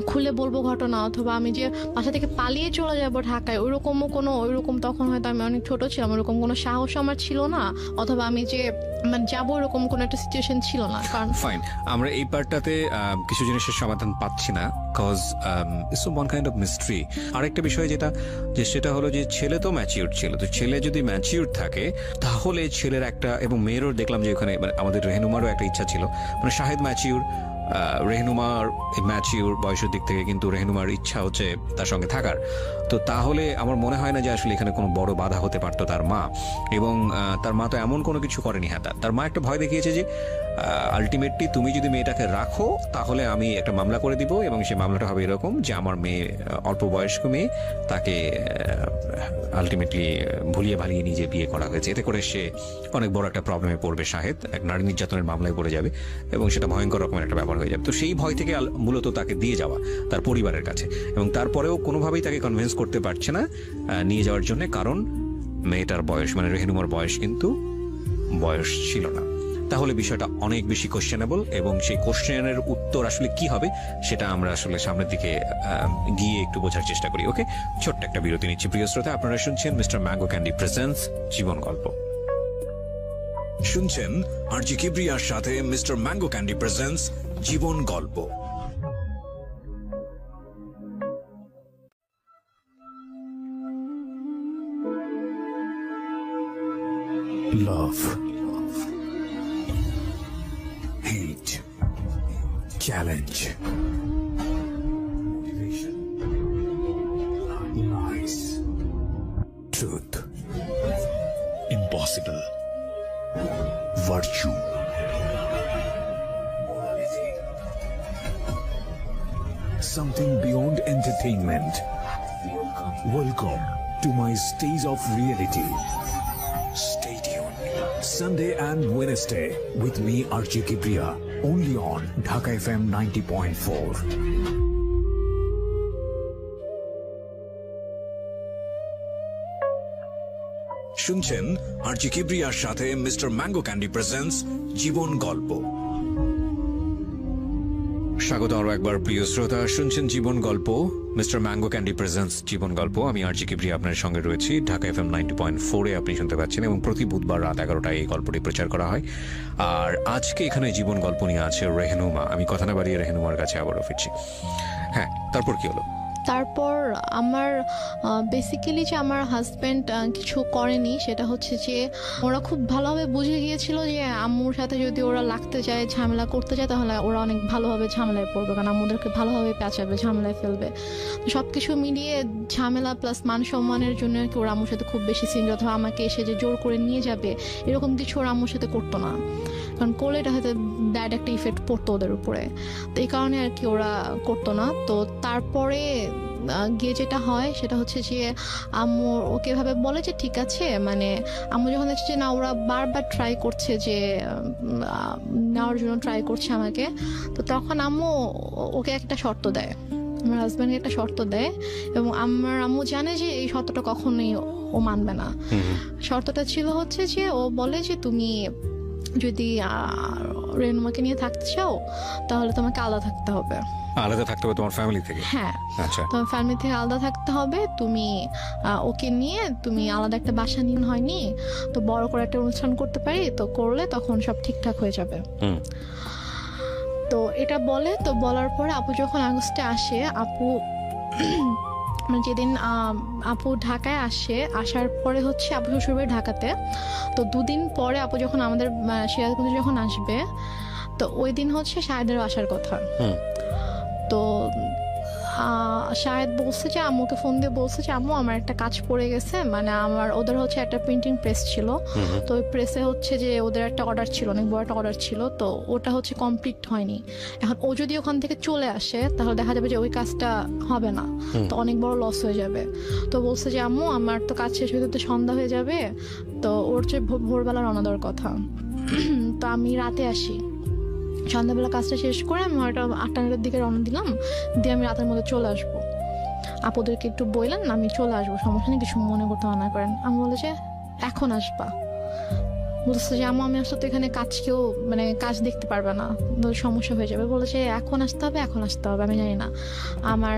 খুলে বলবো ঘটনা, অথবা আমি যে বাসা থেকে পালিয়ে চলে যাবো ঢাকায়, ওইরকম তখন হয়তো আমি অনেক ছোট ছিলাম, ওইরকম কোনো সাহস আমার ছিল না, অথবা আমি যে যাবো এরকম কোনো একটা সিচুয়েশন ছিল না। কারণ ফাইন, আমরা এই পার্টটাতে কিছু জিনিসের সমাধান পাচ্ছি না, cause it's one kind of mystery. আরেকটা বিষয় সেটা হলো যে ছেলে তো ম্যাচিউর ছিল, তো ছেলে যদি ম্যাচিউর থাকে তাহলে ছেলের একটা, এবং মেয়েরও দেখলাম যে ওখানে মানে আমাদের রেহনুমারও একটা ইচ্ছা ছিল, মানে শাহেদ ম্যাচিউর, রেহনুমার ম্যাচিউর বয়সের দিক থেকে, কিন্তু রেহনুমার ইচ্ছা হচ্ছে তার সঙ্গে থাকার। তো তাহলে আমার মনে হয় না যে আসলে এখানে কোনো বড় বাধা হতে পারতো তার মা, এবং তার মা তো এমন কোনো কিছু করেনি। হ্যাঁ, তার মা একটা ভয় দেখিয়েছে যে আলটিমেটলি তুমি যদি মেয়েটাকে রাখো তাহলে আমি একটা মামলা করে দিব, এবং সেই মামলাটা হবে এরকম যে আমার মেয়ে অল্প বয়স্ক মেয়ে, তাকে আলটিমেটলি ভুলিয়ে ভালিয়ে নিজে বিয়ে করা হয়েছে, এতে করে সে অনেক বড় একটা প্রবলেমে পড়বে, শাহেদ এক নারী নির্যাতনের মামলায় পড়ে যাবে, এবং সেটা ভয়ঙ্কর রকমের একটা ব্যাপার হয়ে যাবে। তো সেই ভয় থেকে মূলত তাকে দিয়ে যাওয়া তার পরিবারের কাছে, এবং তারপরেও কোনোভাবেই তাকে কনভিন্স করতে পারছে না নিয়ে যাওয়ার জন্য, কারণ মেয়েটার বয়স মানে রেহনুমার বয়স কিন্তু বয়স ছিল না। তাহলে বিষয়টা অনেক বেশি কোশ্চেনেবল, এবং সেই কোশ্চেনের উত্তর আসলে কি হবে সেটা আমরা আসলে সামনের দিকে গিয়ে একটু বোঝার চেষ্টা করি। ওকে, ছোট্ট একটা বিরতি নিচ্ছি প্রিয় শ্রোতা, আপনারা শুনছেন মিস্টার ম্যাঙ্গো ক্যান্ডি প্রেজেন্টস জীবন গল্প। শুনছেন আরজি কিবরিয়ার সাথে মিস্টার ম্যাঙ্গো ক্যান্ডি প্রেজেন্টস জীবন গল্প। Love, hate, challenge, motivation, lies, truth, impossible, virtue, morality, something beyond entertainment. Welcome to my stage of reality. Stay tuned. Sunday and Wednesday with me RJ Kibriya, only on Dhaka FM 90.4. শুনছেন RJ কিবরিয়ার সাথে Mister Mango Candy presents জীবন গল্প। স্বাগত আরো একবার প্রিয় শ্রোতা, শুনছেন জীবন গল্প, মিস্টার ম্যাঙ্গো ক্যান্ডি প্রেজেন্টস জীবন গল্প। আমি আরজি কিবরিয়া আপনার সঙ্গে রয়েছি। ঢাকা এফএম 90.4-এ আপনি শুনতে পাচ্ছেন এবং প্রতি বুধবার রাত 11টায় এই গল্পটি প্রচার করা হয়। আর আজকে এখানে জীবন গল্প নিয়ে আছে রেহনুমা। আমি কথা না বাড়িয়ে রেহনুমার কাছে আবারও ফিরছি। হ্যাঁ, তারপর কি হলো? তারপর আমার বেসিক্যালি যে আমার হাজব্যান্ড কিছু করেনি, সেটা হচ্ছে যে ওরা খুব ভালোভাবে বুঝে গিয়েছিল যে আম্মুর সাথে যদি ওরা লাগতে চায়, ঝামেলা করতে চায়, তাহলে ওরা অনেক ভালোভাবে ঝামেলায় পড়বে, কারণ আম্মুদেরকে ভালোভাবে পেঁচাবে, ঝামেলায় ফেলবে। তো সব কিছু মিলিয়ে ঝামেলা প্লাস মান সম্মানের জন্য আর কি ওরা আম্মুর সাথে খুব বেশি সিরিয়াস, অথবা আমাকে এসে যে জোর করে নিয়ে যাবে এরকম কিছু ওরা আম্মুর সাথে করতো না, কারণ করলে এটা হয়তো ব্যাড একটা ইফেক্ট পড়তো ওদের উপরে। তো এই কারণে আর কি ওরা করতো না। তো তারপরে গিয়ে যেটা হয় সেটা হচ্ছে যে আম্মু ওকে ভাবে বলে যে ঠিক আছে, মানে আম্মু যখন দেখছে যে না ওরা বারবার ট্রাই করছে যে নেওয়ার জন্য ট্রাই করছে আমাকে, তো তখন আম্মু ওকে একটা শর্ত দেয়, আমার হাজব্যান্ডকে একটা শর্ত দেয়, এবং আমার আম্মু জানে যে এই শর্তটা কখনোই ও মানবে না। শর্তটা ছিল হচ্ছে যে ও বলে যে তুমি যদি রেনুমাকে নিয়ে থাকতে চাও তাহলে তোমাকে আলাদা থাকতে হবে। আলাদা থাকতে হবে তোমার ফ্যামিলি থেকে? হ্যাঁ, আচ্ছা। তোমার ফ্যামিলি থেকে আলাদা থাকতে হবে। তুমি ওকে নিয়ে তুমি আলাদা একটা বাসা নিন, হয়নি তো বড় করে একটা অনুষ্ঠান করতে পারি, তো করলে তখন সব ঠিকঠাক হয়ে যাবে। তো এটা বলে, তো বলার পরে আপু যখন আগস্টে আসে, আপু মানে যেদিন আপু ঢাকায় আসে, আসার পরে হচ্ছে আপু শ্বশুরবাড়ি ঢাকাতে, তো দুদিন পরে আপু যখন আমাদের সিরাজগঞ্জে যখন আসবে, তো ওই দিন হচ্ছে শাহেদেরও আসার কথা। তো শাহেদ বলছে যে আম্মুকে ফোন দিয়ে বলছে যে আম্মু আমার একটা কাজ পড়ে গেছে, মানে আমার ওদের হচ্ছে একটা প্রিন্টিং প্রেস ছিল, তো ওই প্রেসে হচ্ছে যে ওদের একটা অর্ডার ছিল, অনেক বড় একটা অর্ডার ছিল, তো ওটা হচ্ছে কমপ্লিট হয়নি। এখন ও যদি ওখান থেকে চলে আসে তাহলে দেখা যাবে যে ওই কাজটা হবে না, তো অনেক বড় লস হয়ে যাবে। তো বলছে যে আম্মু আমার তো কাজ শেষ হতে সন্ধ্যা হয়ে যাবে, তো ওর যে ভোরবেলা রওনা দেওয়ার কথা, তো আমি রাতে আসি, সন্ধ্যাবেলা কাজটা শেষ করে আমি হয়তো 8টার দিকে রওনা দিলাম, দিয়ে আমি রাতের মধ্যে চলে আসবো। আপুদেরকে একটু বললেন আমি চলে আসবো, সমস্যা নেই, কিছু মনে করতে মানা করেন। আমি বলে যে এখন আসবা, বলছে যে আমি আসলে তো এখানে কাজ কেউ মানে কাজ দেখতে পারবে না, সমস্যা হয়ে যাবে। বলেছে এখন আসতে হবে, এখন আসতে হবে। আমি জানি না, আমার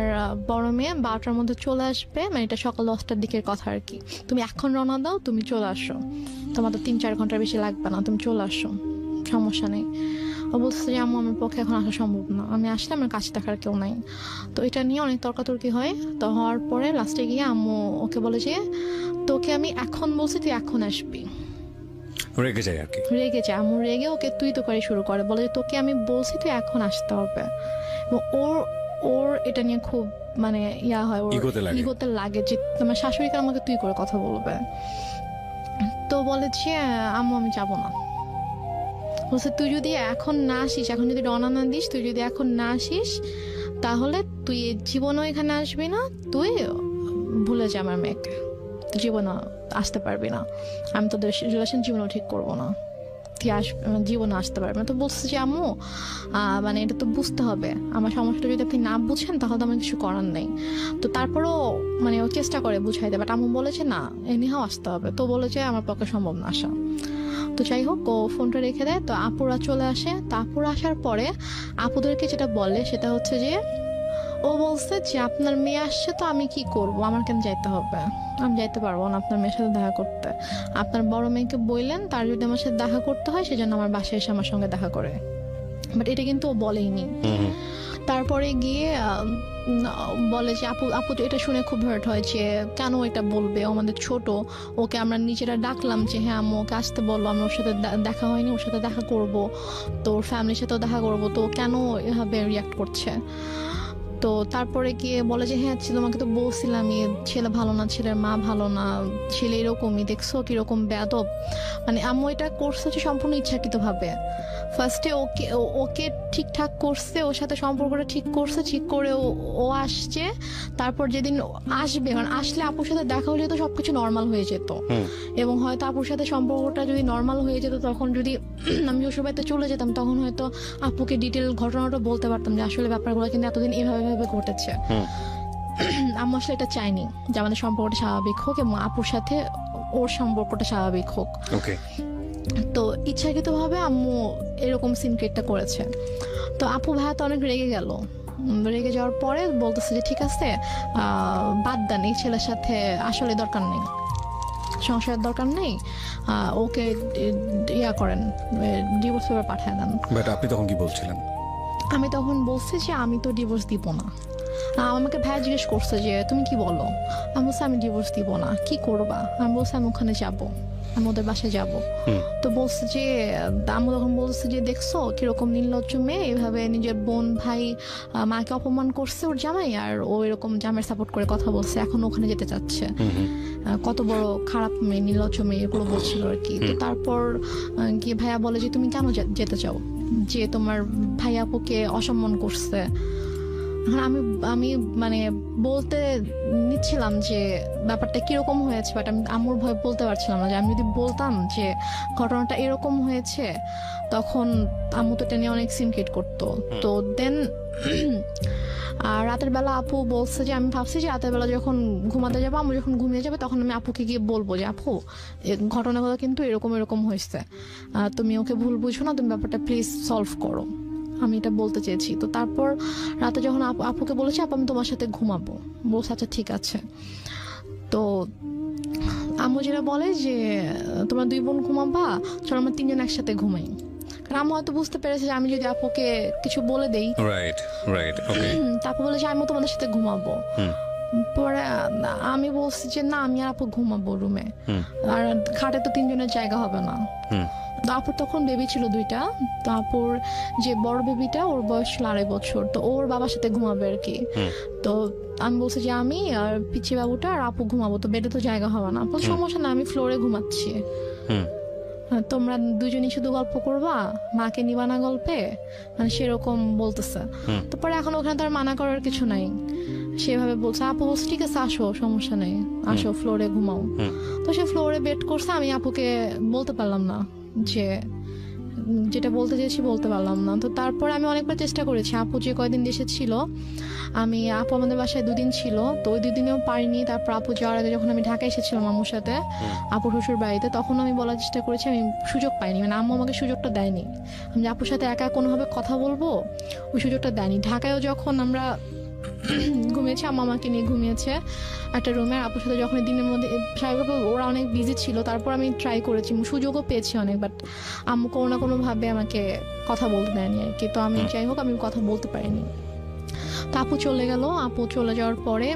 বড় মেয়ে 12টার মধ্যে চলে আসবে, মানে এটা সকাল 10টার দিকের কথা আর কি। তুমি এখন রওনা দাও, তুমি চলে আসো, তোমার তো 3-4 ঘন্টার বেশি লাগবে না, তুমি চলে আসো, সমস্যা নেই। ও বলছে যে আম্মু আমার পক্ষে এখন আসা সম্ভব না, আমি আসলে আমার কাছে দেখার কেউ নাই। তো এটা নিয়ে অনেক তর্কাতর্কি হয়। তো হওয়ার পরে লাস্টে গিয়ে আম্মু ওকে বলে যে তোকে আমি এখন বলছি তুই এখন আসবি। রেগে যায় আর কি? রেগে যায়, আম্মু রেগে ওকে তুই তো করে শুরু করে, বলে যে তোকে আমি বলছি তুই এখন আসতে হবে। এবং ওর এটা নিয়ে খুব মানে ইয়া হয়, ওর ইগোতে লাগে যে তোমার শাশুড়িকে আমাকে তুই করে কথা বলবে। তো বলে যে আম্মু আমি যাবো না। বলছে তুই যদি এখন না আসিস, এখন যদি রওনা না দিস, তুই যদি এখন না আসিস তাহলে তুই জীবনও এখানে আসবি না, তুই ভুলে যা আমার মেয়েকে, তুই জীবনও আসতে পারবি না, আমি তোদের রিলেশন জীবনও ঠিক করবো না, তুই জীবনে আসতে পারবে না। তো বলছে যে আম্মু মানে এটা তো বুঝতে হবে, আমার সমস্যাটা যদি আপনি না বুঝেন তাহলে তো আমার কিছু করার নেই। তো তারপরও মানে ও চেষ্টা করে বুঝাইতে, বাট আম্মু বলেছে না এনিহাও আসতে হবে। তো বলেছে আমার পক্ষে সম্ভব না আসা। তো যাই হোক ও ফোনটা রেখে দেয়। তো আপুরা চলে আসে। তো আপুরা আসার পরে আপুদেরকে যেটা বলে সেটা হচ্ছে যে ও ও বলছে যে আপনার মেয়ে আসছে তো আমি কি করব, আমার কেন যাইতে হবে, আমি যাইতে পারবো না আপনার মেয়ের সাথে দেখা করতে। আপনার বড় মেয়েকে বললেন তার যদি আমার সাথে দেখা করতে হয় সেজন্য আমার বাসায় এসে আমার সঙ্গে দেখা করে, বাট এটা কিন্তু ও বলেইনি। তারপরে গিয়ে বলে যে আপু আপু তো এটা শুনে খুব হার্ট হয় যে কেন এটা বলবে, ও আমাদের ছোট, ওকে আমরা নিজেরা ডাকলাম যে হ্যাঁ আম্মু ওকে আসতে বললো, আমরা ওর সাথে দেখা হয়নি, ওর সাথে দেখা করব, তো ওর ফ্যামিলির সাথেও দেখা করব, তো ও কেন এভাবে রিয়াক্ট করছে। তো তারপরে গিয়ে বলে যে হ্যাঁ তোমাকে তো বলছিলামই ছেলে ভালো না, ছেলের মা ভালো না, ছেলে এরকমই, দেখছো কিরকম বেয়াদব। মানে আম্মু এটা করছে হচ্ছে সম্পূর্ণ ইচ্ছাকৃতভাবে। ফার্স্টে ওকে ওকে ঠিকঠাক করছে, ওর সাথে সম্পর্কটা ঠিক করছে, ঠিক করে ও আসছে। তারপর যেদিন আসবে, মানে আসলে আপুর সাথে দেখা হলে তো সবকিছু নর্মাল হয়ে যেত, এবং হয়তো আপুর সাথে সম্পর্কটা যদি নর্মাল হয়ে যেত, তখন যদি আমি শ্বশুরবাড়িতে চলে যেতাম, তখন হয়তো আপুকে ডিটেল ঘটনাটা বলতে পারতাম যে আসলে ব্যাপারগুলো কিন্তু এতদিন এভাবে এভাবে ঘটেছে। আম্মু আসলে এটা চাইনি যে আমাদের সম্পর্কটা স্বাভাবিক হোক এবং আপুর সাথে ওর সম্পর্কটা স্বাভাবিক হোক। ওকে। তো ইচ্ছাকৃতভাবে আম্মু এরকম সিন ক্রিয়েটটা করেছে। তো আপু ভাইয়া তো অনেক রেগে গেল। রেগে যাওয়ার পরে বলতেছে যে ঠিক আছে বাদ দেন, এই ছেলের সাথে আসলে দরকার নেই, সংসারের দরকার নেই, ওকে ইয়া করেন, ডিভোর্স পেপার পাঠিয়ে দেন। বাট আপনি তখন কি বলছিলেন? আমি তখন বলছি যে আমি তো ডিভোর্স দিব না। আমাকে ভাইয়া জিজ্ঞেস করছে যে তুমি কি বলো, আমি বলছি আমি ডিভোর্স দিব না, কি করবা? আমি বলছি আমি ওখানে যাবো, আমি ওদের বাসায় যাবো। তো বলছে যে আমি তখন বলছে যে দেখছো কিরকম নির্লজ্জ মেয়ে, এভাবে নিজের বোন ভাই মাকে অপমান করছে ওর জামাই, আর ও এরকম জামাইয়ের সাপোর্ট করে কথা বলছে, এখন ওখানে যেতে চাচ্ছে, কত বড় খারাপ মেয়ে, নির্লজ্জ মেয়ে, এগুলো বলছিল আর কি। তো তারপর গিয়ে ভাইয়া বলে যে তুমি কেন যেতে চাও, যে তোমার ভাই আপুকে অসম্মান করছে। আমি আমি মানে বলতে নিচ্ছিলাম যে ব্যাপারটা কিরকম হয়েছে, বাট আমি আম্মুর ভয় বলতে পারছিলাম না, যে আমি যদি বলতাম যে ঘটনাটা এরকম হয়েছে, তখন আম্মু তো টেনে অনেক সিন ক্রিয়েট করতো। তো দেন আর রাতের বেলা আপু বলছে যে আমি ভাবছি যে রাতের বেলা যখন ঘুমাতে যাবো, আম্মু যখন ঘুমিয়ে যাবে, তখন আমি আপুকে গিয়ে বলবো যে আপু ঘটনাগুলো কিন্তু এরকম এরকম হয়েছে, তুমি ওকে ভুল বুঝো না, তুমি ব্যাপারটা প্লিজ সলভ করো, আমি এটা বলতে চেয়েছি। তো তারপর রাতে যখন আপুকে বলেছি আপু আমি তোমার সাথে ঘুমাবো, বলছে আচ্ছা ঠিক আছে। তো আম্মু যেটা বলে যে তোমরা দুই বোন ঘুমাবা, চলো আমরা তিনজন একসাথে ঘুমাই। কারণ আম্মু হয়তো বুঝতে পেরেছে যে আমি যদি আপুকে কিছু বলে দেই, রাইট রাইট, ওকে। তারপর বলেছে আমি তোমাদের সাথে ঘুমাবো। পরে আমি বলছি যে না আমি আর আপু ঘুমাবো রুমে, আর খাটে তো তিনজনের জায়গা হবে না। তো আপুর তখন বেবি ছিল দুইটা, তো আপুর যে বড় বেবিটা ওর বয়স ছিল 2.5 বছর, তো ওর বাবার সাথে ঘুমাবে আর কি। তো আমি বলছি যে আমি আর পিচ্ছি বাবুটা আর আপু ঘুমাবো, তো বেডে তো জায়গা হবে না। আপু সমস্যা না, আমি ফ্লোরে ঘুমাচ্ছি, তোমরা দুজনই শুধু গল্প করবা, মাকে নিবা না গল্পে, মানে সেরকম বলতেছে। তো পরে এখন ওখানে তার মানা করার কিছু নাই, সেভাবে বলছে। আপু বলছে ঠিক আছে আসো, সমস্যা নেই, আসো ফ্লোরে ঘুমাও। তো সে ফ্লোরে বেড করছে, আমি আপুকে বলতে পারলাম না, যে যেটা বলতে চেয়েছি বলতে পারলাম না। তো তারপরে আমি অনেকবার চেষ্টা করেছি, আপু যে কয়দিন দেশে ছিল, আপু আমাদের বাসায় 2 দিন ছিল, তো ওই 2 দিনেও পারিনি। তারপর আপু যাওয়ার আগে যখন আমি ঢাকায় এসেছিলাম আম্মুর সাথে আপুর শ্বশুর বাড়িতে, তখন আমি বলার চেষ্টা করেছি, আমি সুযোগ পাইনি, মানে আম্মু আমাকে সুযোগটা দেয়নি, আমি আপুর সাথে একা কোনোভাবে কথা বলবো ওই সুযোগটা দেয়নি। ঢাকায়ও যখন আমরা ঘুমিয়েছি, আম্মা আমাকে নিয়ে ঘুমিয়েছে একটা রুমে, আপুর সাথে যখন দিনের মধ্যে স্বাভাবিকভাবে ওরা অনেক বিজি ছিল, তারপর আমি ট্রাই করেছি, সুযোগও পেয়েছি অনেক, বাট আম্মু কোনো না কোনোভাবে আমাকে কথা বলতে দেয়নি আর কি। তো আমি যাই হোক আমি কথা বলতে পারিনি। তো আপু চলে গেল, আপু চলে যাওয়ার পরে